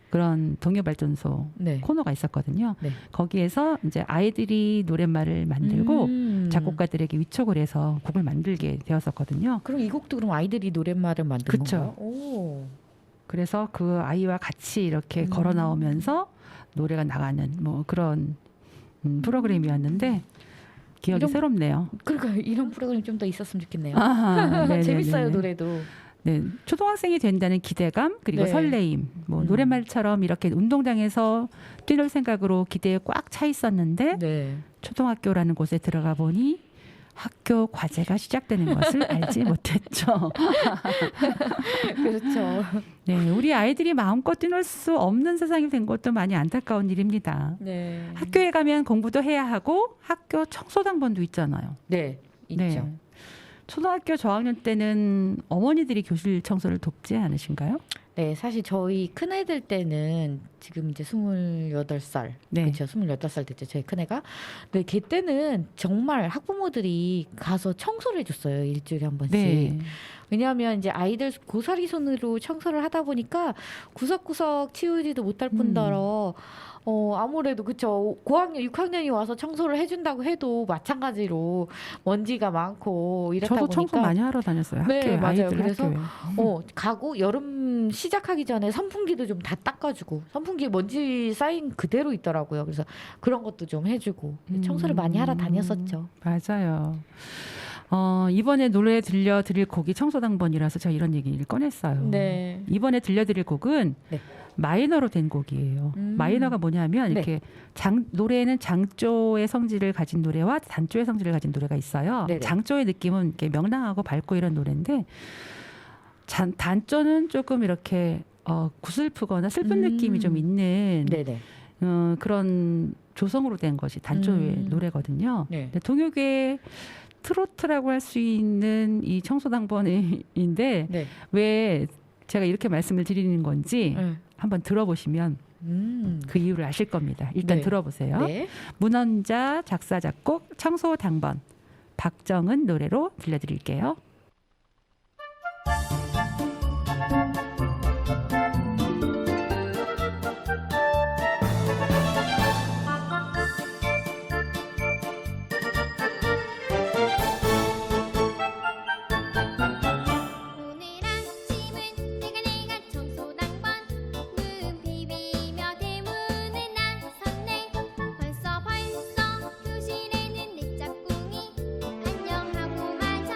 그런 동요 발전소 네. 코너가 있었거든요. 네. 거기에서 이제 아이들이 노랫말을 만들고 작곡가들에게 위촉을 해서 곡을 만들게 되었었거든요. 그럼 이 곡도 그럼 아이들이 노랫말을 만든 그쵸. 건가요? 오. 그래서 그 아이와 같이 이렇게 걸어 나오면서 노래가 나가는 뭐 그런 프로그램이었는데 기억이 이런- 새롭네요. 그러니까 이런 프로그램이 좀 더 있었으면 좋겠네요. 아하, 네네네네. 재밌어요 노래도. 네, 초등학생이 된다는 기대감 그리고 네. 설레임, 뭐 노랫말처럼 이렇게 운동장에서 뛰놀 생각으로 기대에 꽉 차 있었는데 네. 초등학교라는 곳에 들어가 보니 학교 과제가 시작되는 것을 알지 못했죠. 그렇죠. 네, 우리 아이들이 마음껏 뛰놀 수 없는 세상이 된 것도 많이 안타까운 일입니다. 네. 학교에 가면 공부도 해야 하고 학교 청소당번도 있잖아요. 네. 있죠. 네. 초등학교 저학년 때는 어머니들이 교실 청소를 돕지 않으신가요? 네, 사실 저희 큰애들 때는 지금 이제 28살. 네. 그렇죠. 28살 됐죠. 저희 큰애가. 네, 걔 때는 정말 학부모들이 가서 청소를 해줬어요. 일주일에 한 번씩. 네. 왜냐하면 이제 아이들 고사리 손으로 청소를 하다 보니까 구석구석 치우지도 못할 뿐더러 아무래도 그쵸 고학년 6학년이 와서 청소를 해준다고 해도 마찬가지로 먼지가 많고 이렇다 저도 보니까 청소 많이 하러 다녔어요. 네, 학교에 맞아요. 아이들 그래서 학교에. 가고 여름 시작하기 전에 선풍기도 좀 다 닦아주고 선풍기에 먼지 쌓인 그대로 있더라고요. 그래서 그런 것도 좀 해주고 청소를 많이 하러 다녔었죠. 맞아요. 이번에 노래 들려드릴 곡이 청소당번이라서 제가 이런 얘기를 꺼냈어요. 네. 이번에 들려드릴 곡은 네. 마이너로 된 곡이에요. 마이너가 뭐냐면 네. 이렇게 노래에는 장조의 성질을 가진 노래와 단조의 성질을 가진 노래가 있어요. 네네. 장조의 느낌은 이렇게 명랑하고 밝고 이런 노래인데 단조는 조금 이렇게 구슬프거나 슬픈 느낌이 좀 있는 네네. 그런 조성으로 된 것이 단조의 노래거든요. 네. 근데 동요계 트로트라고 할 수 있는 이 청소당번인데 네. 왜 제가 이렇게 말씀을 드리는 건지 네. 한번 들어보시면 그 이유를 아실 겁니다. 일단 네. 들어보세요. 네. 문헌자 작사 작곡 청소당번 박정은 노래로 들려드릴게요. 오늘 아침은 내가 청소당번 눈 비비며 대문을 나섰네. 벌써 교실에는 내 짝꿍이 안녕하고 마자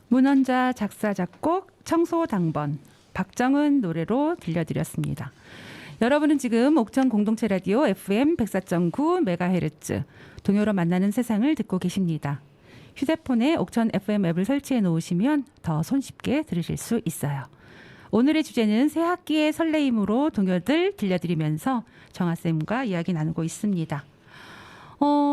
문헌자 작사 작곡 청소당번 박정은 노래로 들려드렸습니다. 여러분은 지금 옥천 공동체 라디오 FM 104.9MHz 동요로 만나는 세상을 듣고 계십니다. 휴대폰에 옥천 FM 앱을 설치해 놓으시면 더 손쉽게 들으실 수 있어요. 오늘의 주제는 새 학기의 설레임으로 동요들 들려드리면서 정아쌤과 이야기 나누고 있습니다.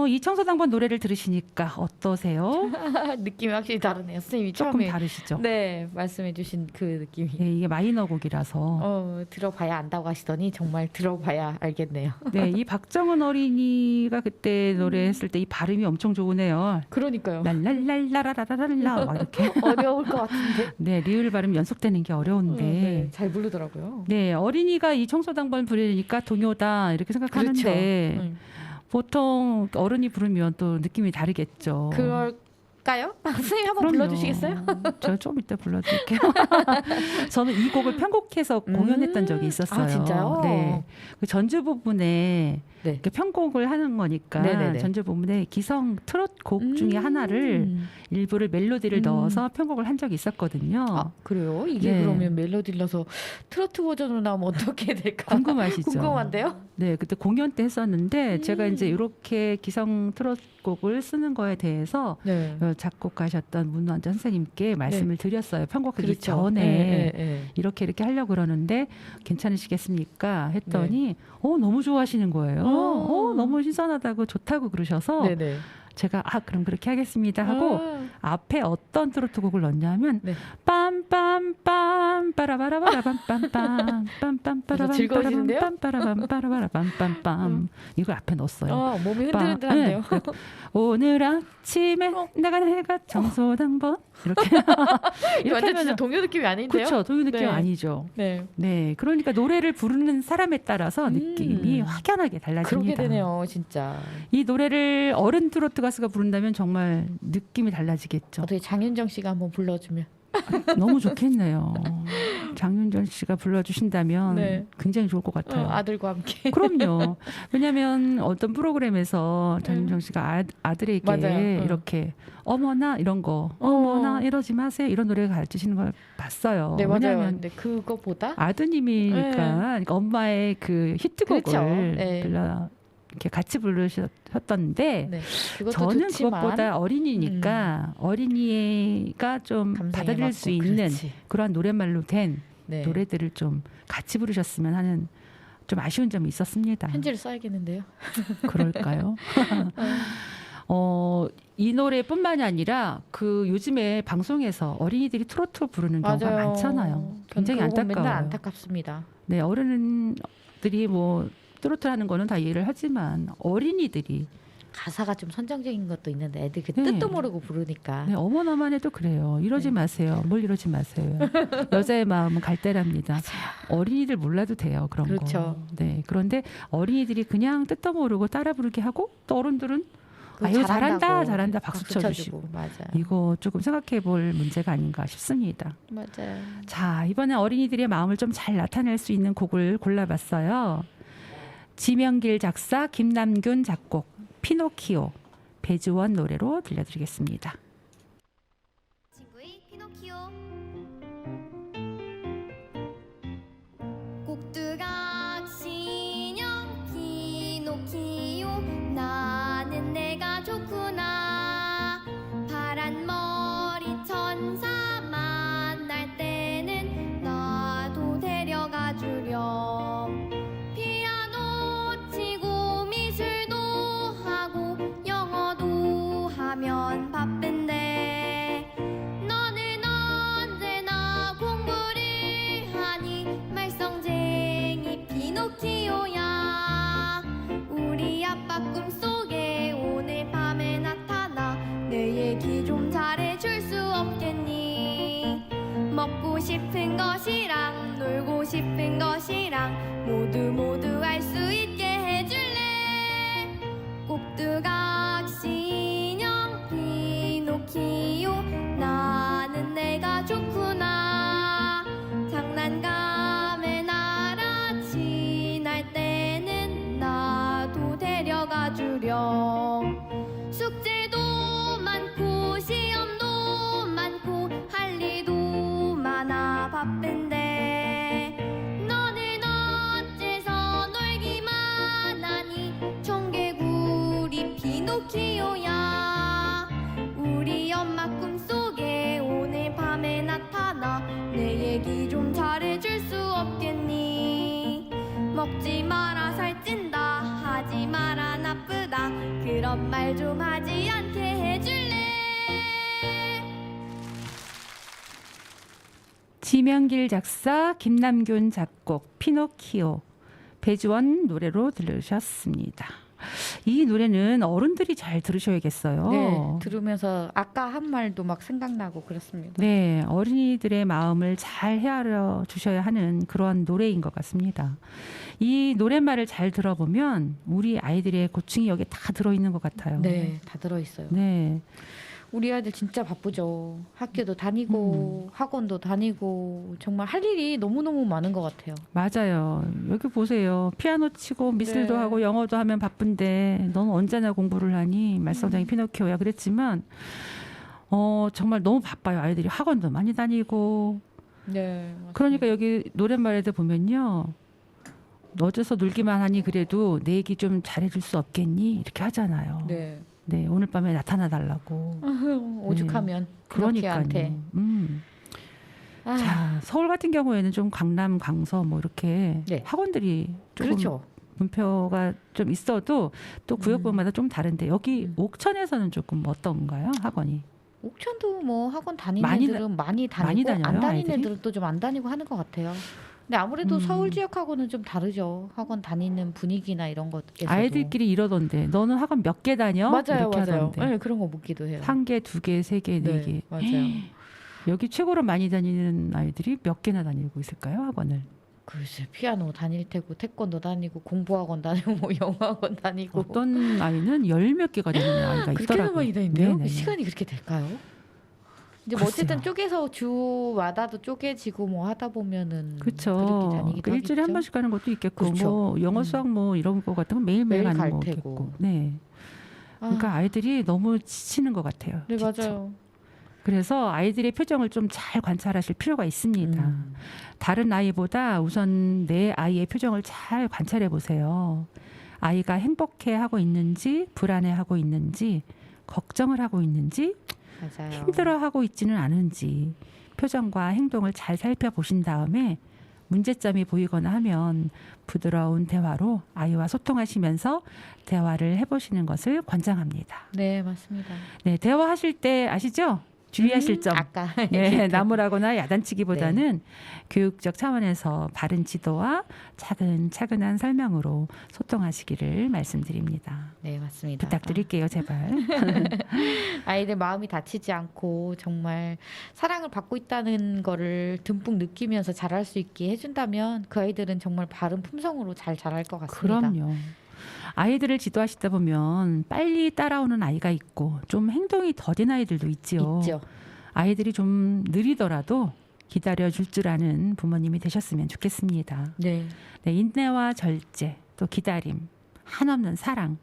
이 청소당번 노래를 들으시니까 어떠세요? 느낌이 확실히 다르네요. 선생님이 조금 처음에 다르시죠? 네 말씀해주신 그 느낌이. 네, 이게 마이너 곡이라서 들어봐야 안다고 하시더니 정말 들어봐야 알겠네요. 네, 이 박정은 어린이가 그때 노래했을 때 이 발음이 엄청 좋으네요. 그러니까요. 랄랄랄라라라랄라 막 이렇게. 어려울 것 같은데. 네, 리을 발음 연속되는 게 어려운데. 네, 잘 부르더라고요. 네, 어린이가 이 청소당번 부르니까 동요다 이렇게 생각하는데 그렇죠. 보통 어른이 부르면 또 느낌이 다르겠죠. 그럴까요? 선생님 한번 그럼요. 불러주시겠어요? 제가 좀 이따 불러드릴게요. 저는 이 곡을 편곡해서 공연했던 적이 있었어요. 아 진짜요? 네, 그 전주 부분에 네. 이렇게 편곡을 하는 거니까 네네네. 전주 부분에 기성 트롯 곡 중에 하나를 일부를 멜로디를 넣어서 편곡을 한 적이 있었거든요. 아 그래요? 이게 네. 그러면 멜로디를 넣어서 트로트 버전으로 나오면 어떻게 될까? 궁금하시죠? 궁금한데요? 네, 그때 공연 때 했었는데 제가 이제 이렇게 기성 트롯 곡을 쓰는 거에 대해서 네. 작곡하셨던 문완전 선생님께 말씀을 드렸어요. 편곡하기 그렇죠. 전에 네. 이렇게 하려고 그러는데 괜찮으시겠습니까? 했더니 너무 좋아하시는 거예요. 너무 신선하다고 좋다고 그러셔서 네네. 제가 그럼 그렇게 하겠습니다 하고 앞에 어떤 트로트 곡을 넣냐면 네. 빰빰빰 빠라바라바라빰빰빰 빰빰빠라밤 즐거우시는데요? 빰빰빠라바라빰빰빰 이걸 앞에 넣었어요. 몸이 흔들흔들한데요. 네. 오늘 아침에 나가는 해가 청소당번 이렇게 이거 완전 진짜 동요 느낌이 아닌데요? 그렇죠. 동요 느낌 네. 아니죠. 네. 네, 그러니까 노래를 부르는 사람에 따라서 느낌이 확연하게 달라집니다. 그렇게 되네요, 진짜. 이 노래를 어른 트로트 가수가 부른다면 정말 느낌이 달라지겠죠. 어떻게 장윤정 씨가 한번 불러주면. 너무 좋겠네요. 장윤정 씨가 불러주신다면 네. 굉장히 좋을 것 같아요. 아들과 함께. 그럼요. 왜냐하면 어떤 프로그램에서 장윤정 씨가 아들에게 맞아요. 이렇게 어머나 이런 거 어머나 이러지 마세요 이런 노래 가르치시는 걸 봤어요. 네, 맞아요. 왜냐하면 근데 그거보다 아드님이니까 그러니까 엄마의 그 히트곡을 그렇죠. 네. 불러 이렇게 같이 부르셨던데 네, 그것도 저는 좋지만 그것보다 어린이니까 어린이가 좀 감성에 받아들일 수 맞고, 있는 그렇지. 그러한 노랫말로 된 네. 노래들을 좀 같이 부르셨으면 하는 좀 아쉬운 점이 있었습니다. 편지를 써야겠는데요. 그럴까요? 이 노래뿐만이 아니라 그 요즘에 방송에서 어린이들이 트로트 부르는 경우가 맞아요. 많잖아요. 굉장히 저는 그거 안타까워요. 맨날 안타깝습니다. 네, 어른들이 뭐 트로트라는 거는 다 이해를 하지만 어린이들이 가사가 좀 선정적인 것도 있는데 애들 그 네. 뜻도 모르고 부르니까. 네, 어머나만 해도 그래요. 이러지 네. 마세요. 뭘 이러지 마세요. 여자의 마음은 갈대랍니다. 어린이들 몰라도 돼요. 그런 그렇죠. 거. 네, 그런데 어린이들이 그냥 뜻도 모르고 따라 부르게 하고 또 어른들은 그거 아유 잘한다고 잘한다 박수 쳐주시고 맞아요. 이거 조금 생각해 볼 문제가 아닌가 싶습니다. 맞아요. 자, 이번에 어린이들의 마음을 좀 잘 나타낼 수 있는 곡을 골라봤어요. 지명길 작사, 김남균 작곡, 피노키오, 배주원 노래로 들려드리겠습니다. 친구의 피노키오 꼭두각 신형 피노키오 나는 내가 좋구나 파란 머리 천사 만날 때는 나도 데려가 주렴 피아노 치고 미술도 하고 영어도 하면 바쁜데 너는 언제나 공부를 하니 말썽쟁이 피노키오야 우리 아빠 꿈속에 오늘 밤에 나타나 내 얘기 좀 잘해줄 수 없겠니 먹고 싶은 것이랑 놀고 싶은 것이랑 모두 할 수 있게 해줄래 꼭두각 신형 피노키오 나는 내가 좋구나 장난감의 나라 지날 때는 나도 데려가 주렴 숙제도 많고 시험도 많고 학교야. 우리 엄마 꿈속에 오늘 밤에 나타나 내 얘기 좀 잘해줄 수 없겠니? 먹지 마라 살찐다, 하지 마라 나쁘다, 그런 말 좀 하지 않게 해줄래? 지명길 작사, 김남균 작곡, 피노키오, 배주원 노래로 들으셨습니다. 이 노래는 어른들이 잘 들으셔야겠어요. 네, 들으면서 아까 한 말도 막 생각나고 그렇습니다. 네, 어린이들의 마음을 잘 헤아려 주셔야 하는 그런 노래인 것 같습니다. 이 노랫말을 잘 들어보면 우리 아이들의 고충이 여기에 다 들어있는 것 같아요. 네, 다 들어있어요. 네. 우리 아이들 진짜 바쁘죠. 학교도 다니고 학원도 다니고 정말 할 일이 너무너무 많은 것 같아요. 맞아요. 여기 보세요. 피아노 치고 미술도 네. 하고 영어도 하면 바쁜데 넌 언제나 공부를 하니? 말썽쟁이 피노키오야 그랬지만 정말 너무 바빠요. 아이들이 학원도 많이 다니고. 네. 맞습니다. 그러니까 여기 노랫말에도 보면요. 어째서 놀기만 하니 그래도 내 얘기 좀 잘해줄 수 없겠니? 이렇게 하잖아요. 네. 네, 오늘 밤에 나타나 달라고. 오죽하면 그러니까요. 그렇게한테. 아, 자, 서울 같은 경우에는 좀 강남, 강서 뭐 이렇게 네. 학원들이 조금 그렇죠. 분표가 좀 있어도 또 구역별마다 좀 다른데 여기 옥천에서는 조금 어떤가요? 학원이? 옥천도 뭐 학원 다니는 많이 애들은 많이 다니고 많이 다녀요, 안 다니는 아이들이? 애들은 또 좀 안 다니고 하는 것 같아요. 근데 아무래도 서울 지역하고는 좀 다르죠. 학원 다니는 분위기나 이런 것에서도. 아이들끼리 이러던데 너는 학원 몇 개 다녀? 맞아요, 이렇게 맞아요. 하던데. 네, 그런 거 묻기도 해요. 한 개, 두 개, 세 개, 네 개. 맞아요. 여기 최고로 많이 다니는 아이들이 몇 개나 다니고 있을까요? 학원을? 글쎄 피아노 다닐 테고 태권도 다니고 공부학원 다니고 뭐 영어학원 다니고 어떤 아이는 열 몇 개가 되는 아이가 그렇게나 있더라고요. 많이 다닌대요? 네네네. 시간이 그렇게 될까요? 이제 뭐 어쨌든 글쎄요. 쪼개서 주마다도 쪼개지고 뭐 하다 보면은 그렇게 그렇죠. 다니기도 일주일에 한 하겠죠. 번씩 가는 것도 있겠고, 그렇죠. 뭐 영어, 수학 뭐 이런 거 같은 건 매일매일 매일 가는 갈 거 테고. 있겠고. 네. 그러니까 아이들이 너무 지치는 것 같아요. 네 지쳐. 맞아요. 그래서 아이들의 표정을 좀 잘 관찰하실 필요가 있습니다. 다른 아이보다 우선 내 아이의 표정을 잘 관찰해 보세요. 아이가 행복해하고 있는지, 불안해하고 있는지, 걱정을 하고 있는지, 맞아요. 힘들어하고 있지는 않은지 표정과 행동을 잘 살펴보신 다음에 문제점이 보이거나 하면 부드러운 대화로 아이와 소통하시면서 대화를 해보시는 것을 권장합니다. 네 맞습니다. 네, 대화하실 때 아시죠? 주의하실 점. 아까 네, 나무라거나 야단치기보다는 교육적 차원에서 바른 지도와 차근차근한 설명으로 소통하시기를 말씀드립니다. 네 맞습니다. 부탁드릴게요, 제발. 아이들 마음이 다치지 않고 정말 사랑을 받고 있다는 거를 듬뿍 느끼면서 자랄 수 있게 해준다면 그 아이들은 정말 바른 품성으로 잘 자랄 것 같습니다. 그럼요. 아이들을 지도하시다 보면 빨리 따라오는 아이가 있고 좀 행동이 더딘 아이들도 있지요. 있죠. 아이들이 좀 느리더라도 기다려줄 줄 아는 부모님이 되셨으면 좋겠습니다. 네. 네, 인내와 절제, 또 기다림, 한없는 사랑.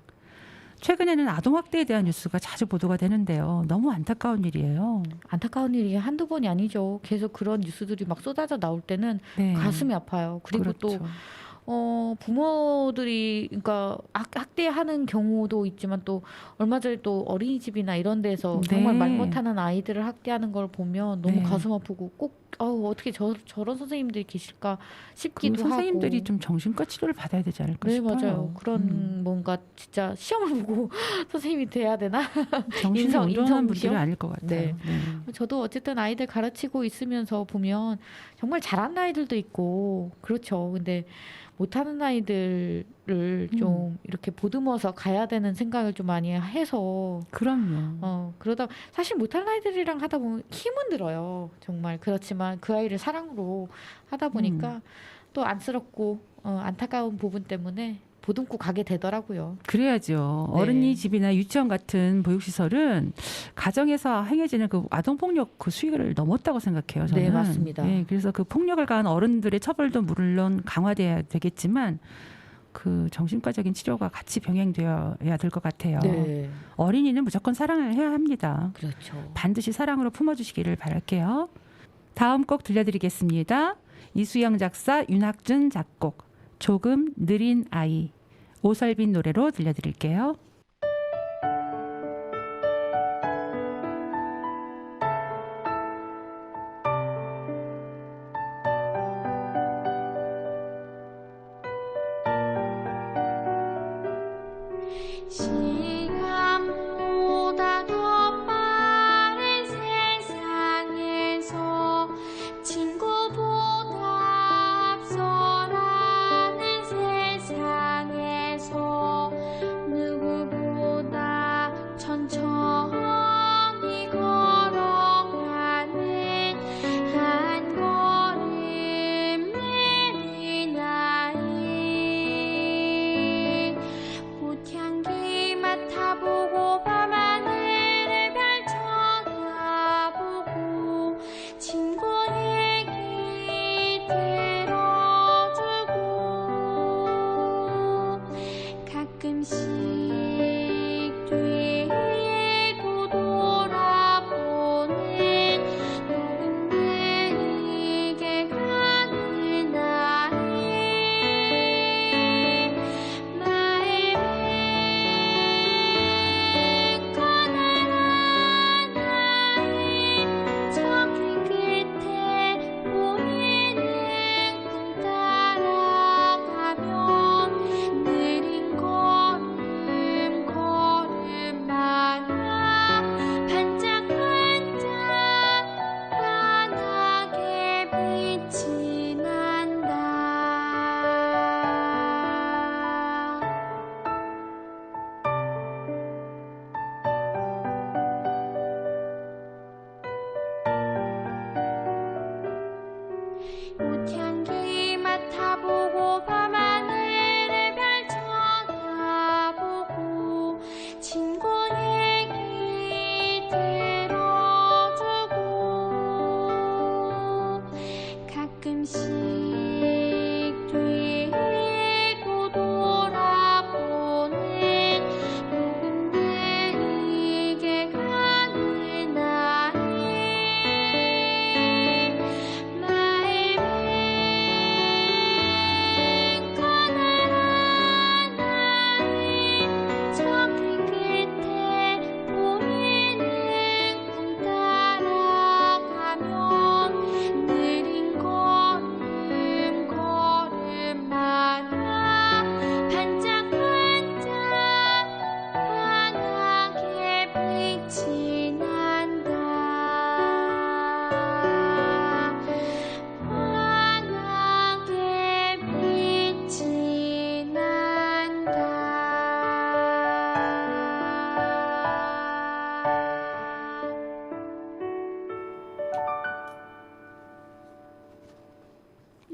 최근에는 아동학대에 대한 뉴스가 자주 보도가 되는데요. 너무 안타까운 일이에요. 안타까운 일이 한두 번이 아니죠. 계속 그런 뉴스들이 막 쏟아져 나올 때는 네. 가슴이 아파요. 그리고 또 그렇죠. 부모들이 그러니까 학대하는 경우도 있지만 또 얼마 전에 또 어린이집이나 이런 데서 네. 정말 말 못하는 아이들을 학대하는 걸 보면 너무 네. 가슴 아프고 꼭 어떻게 저런 선생님들이 계실까 그 싶기도 선생님들이 하고. 좀 정신과 치료를 받아야 되지 않을까 네 싶어요. 맞아요. 그런 뭔가 진짜 시험을 보고 선생님이 돼야 되나? 정신이 인성 온전한 분들이 시험? 아닐 것 같아요. 네. 네. 저도 어쨌든 아이들 가르치고 있으면서 보면 정말 잘하는 아이들도 있고 그렇죠. 근데 못하는 아이들을 좀 이렇게 보듬어서 가야 되는 생각을 좀 많이 해서 그럼요. 그러다 사실 못하는 아이들이랑 하다 보면 힘은 들어요. 정말 그렇지만 그 아이를 사랑으로 하다 보니까 또 안쓰럽고 안타까운 부분 때문에 보듬고 가게 되더라고요. 그래야죠. 네. 어린이집이나 유치원 같은 보육시설은 가정에서 행해지는 그 아동폭력 그 수위를 넘었다고 생각해요. 저는. 네, 맞습니다. 네, 그래서 그 폭력을 가한 어른들의 처벌도 물론 강화돼야 되겠지만 그 정신과적인 치료가 같이 병행되어야 될 것 같아요. 네, 어린이는 무조건 사랑을 해야 합니다. 그렇죠. 반드시 사랑으로 품어주시기를 바랄게요. 다음 곡 들려드리겠습니다. 이수영 작사, 윤학준 작곡, 조금 느린 아이, 오설빈 노래로 들려드릴게요.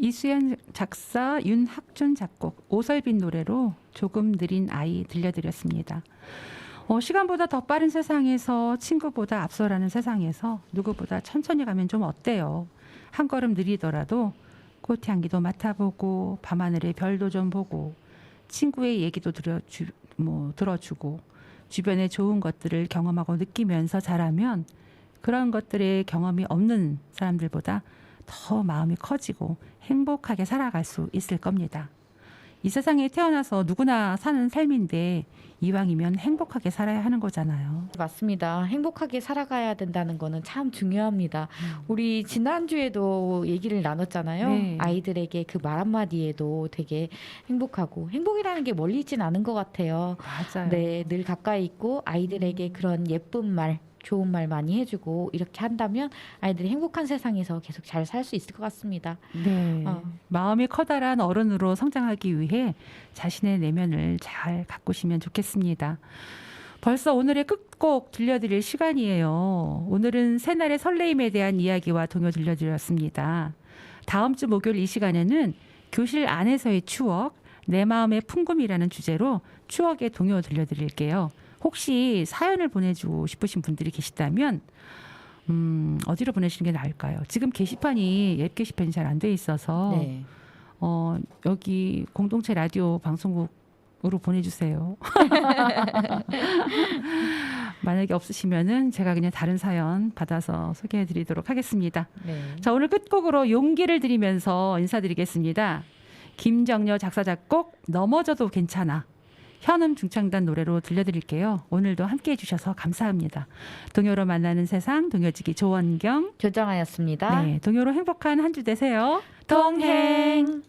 이수연 작사, 윤학준 작곡, 오설빈 노래로 조금 느린 아이 들려드렸습니다. 시간보다 더 빠른 세상에서, 친구보다 앞서라는 세상에서 누구보다 천천히 가면 좀 어때요? 한 걸음 느리더라도 꽃향기도 맡아보고 밤하늘의 별도 좀 보고 친구의 얘기도 들어주고 주변의 좋은 것들을 경험하고 느끼면서 자라면 그런 것들의 경험이 없는 사람들보다 더 마음이 커지고 행복하게 살아갈 수 있을 겁니다. 이 세상에 태어나서 누구나 사는 삶인데 이왕이면 행복하게 살아야 하는 거잖아요. 맞습니다. 행복하게 살아가야 된다는 거는 참 중요합니다. 우리 지난주에도 얘기를 나눴잖아요. 네. 아이들에게 그 말 한마디에도 되게 행복하고 행복이라는 게 멀리 있진 않은 것 같아요. 맞아요. 네, 늘 가까이 있고 아이들에게 그런 예쁜 말, 좋은 말 많이 해주고 이렇게 한다면 아이들이 행복한 세상에서 계속 잘 살 수 있을 것 같습니다. 네. 마음이 커다란 어른으로 성장하기 위해 자신의 내면을 잘 가꾸시면 좋겠습니다. 벌써 오늘의 끝곡 들려드릴 시간이에요. 오늘은 새날의 설레임에 대한 이야기와 동요 들려드렸습니다. 다음 주 목요일 이 시간에는 교실 안에서의 추억, 내 마음의 풍금이라는 주제로 추억의 동요 들려드릴게요. 혹시 사연을 보내주고 싶으신 분들이 계시다면 어디로 보내시는 게 나을까요? 지금 게시판이 앱 게시판이 잘 안 돼 있어서 네. 여기 공동체 라디오 방송국으로 보내주세요. 만약에 없으시면은 제가 그냥 다른 사연 받아서 소개해드리도록 하겠습니다. 네. 자, 오늘 끝곡으로 용기를 드리면서 인사드리겠습니다. 김정여 작사 작곡 넘어져도 괜찮아. 현음 중창단 노래로 들려드릴게요. 오늘도 함께해 주셔서 감사합니다. 동요로 만나는 세상, 동요지기 조원경, 조정아였습니다. 네, 동요로 행복한 한 주 되세요. 동행.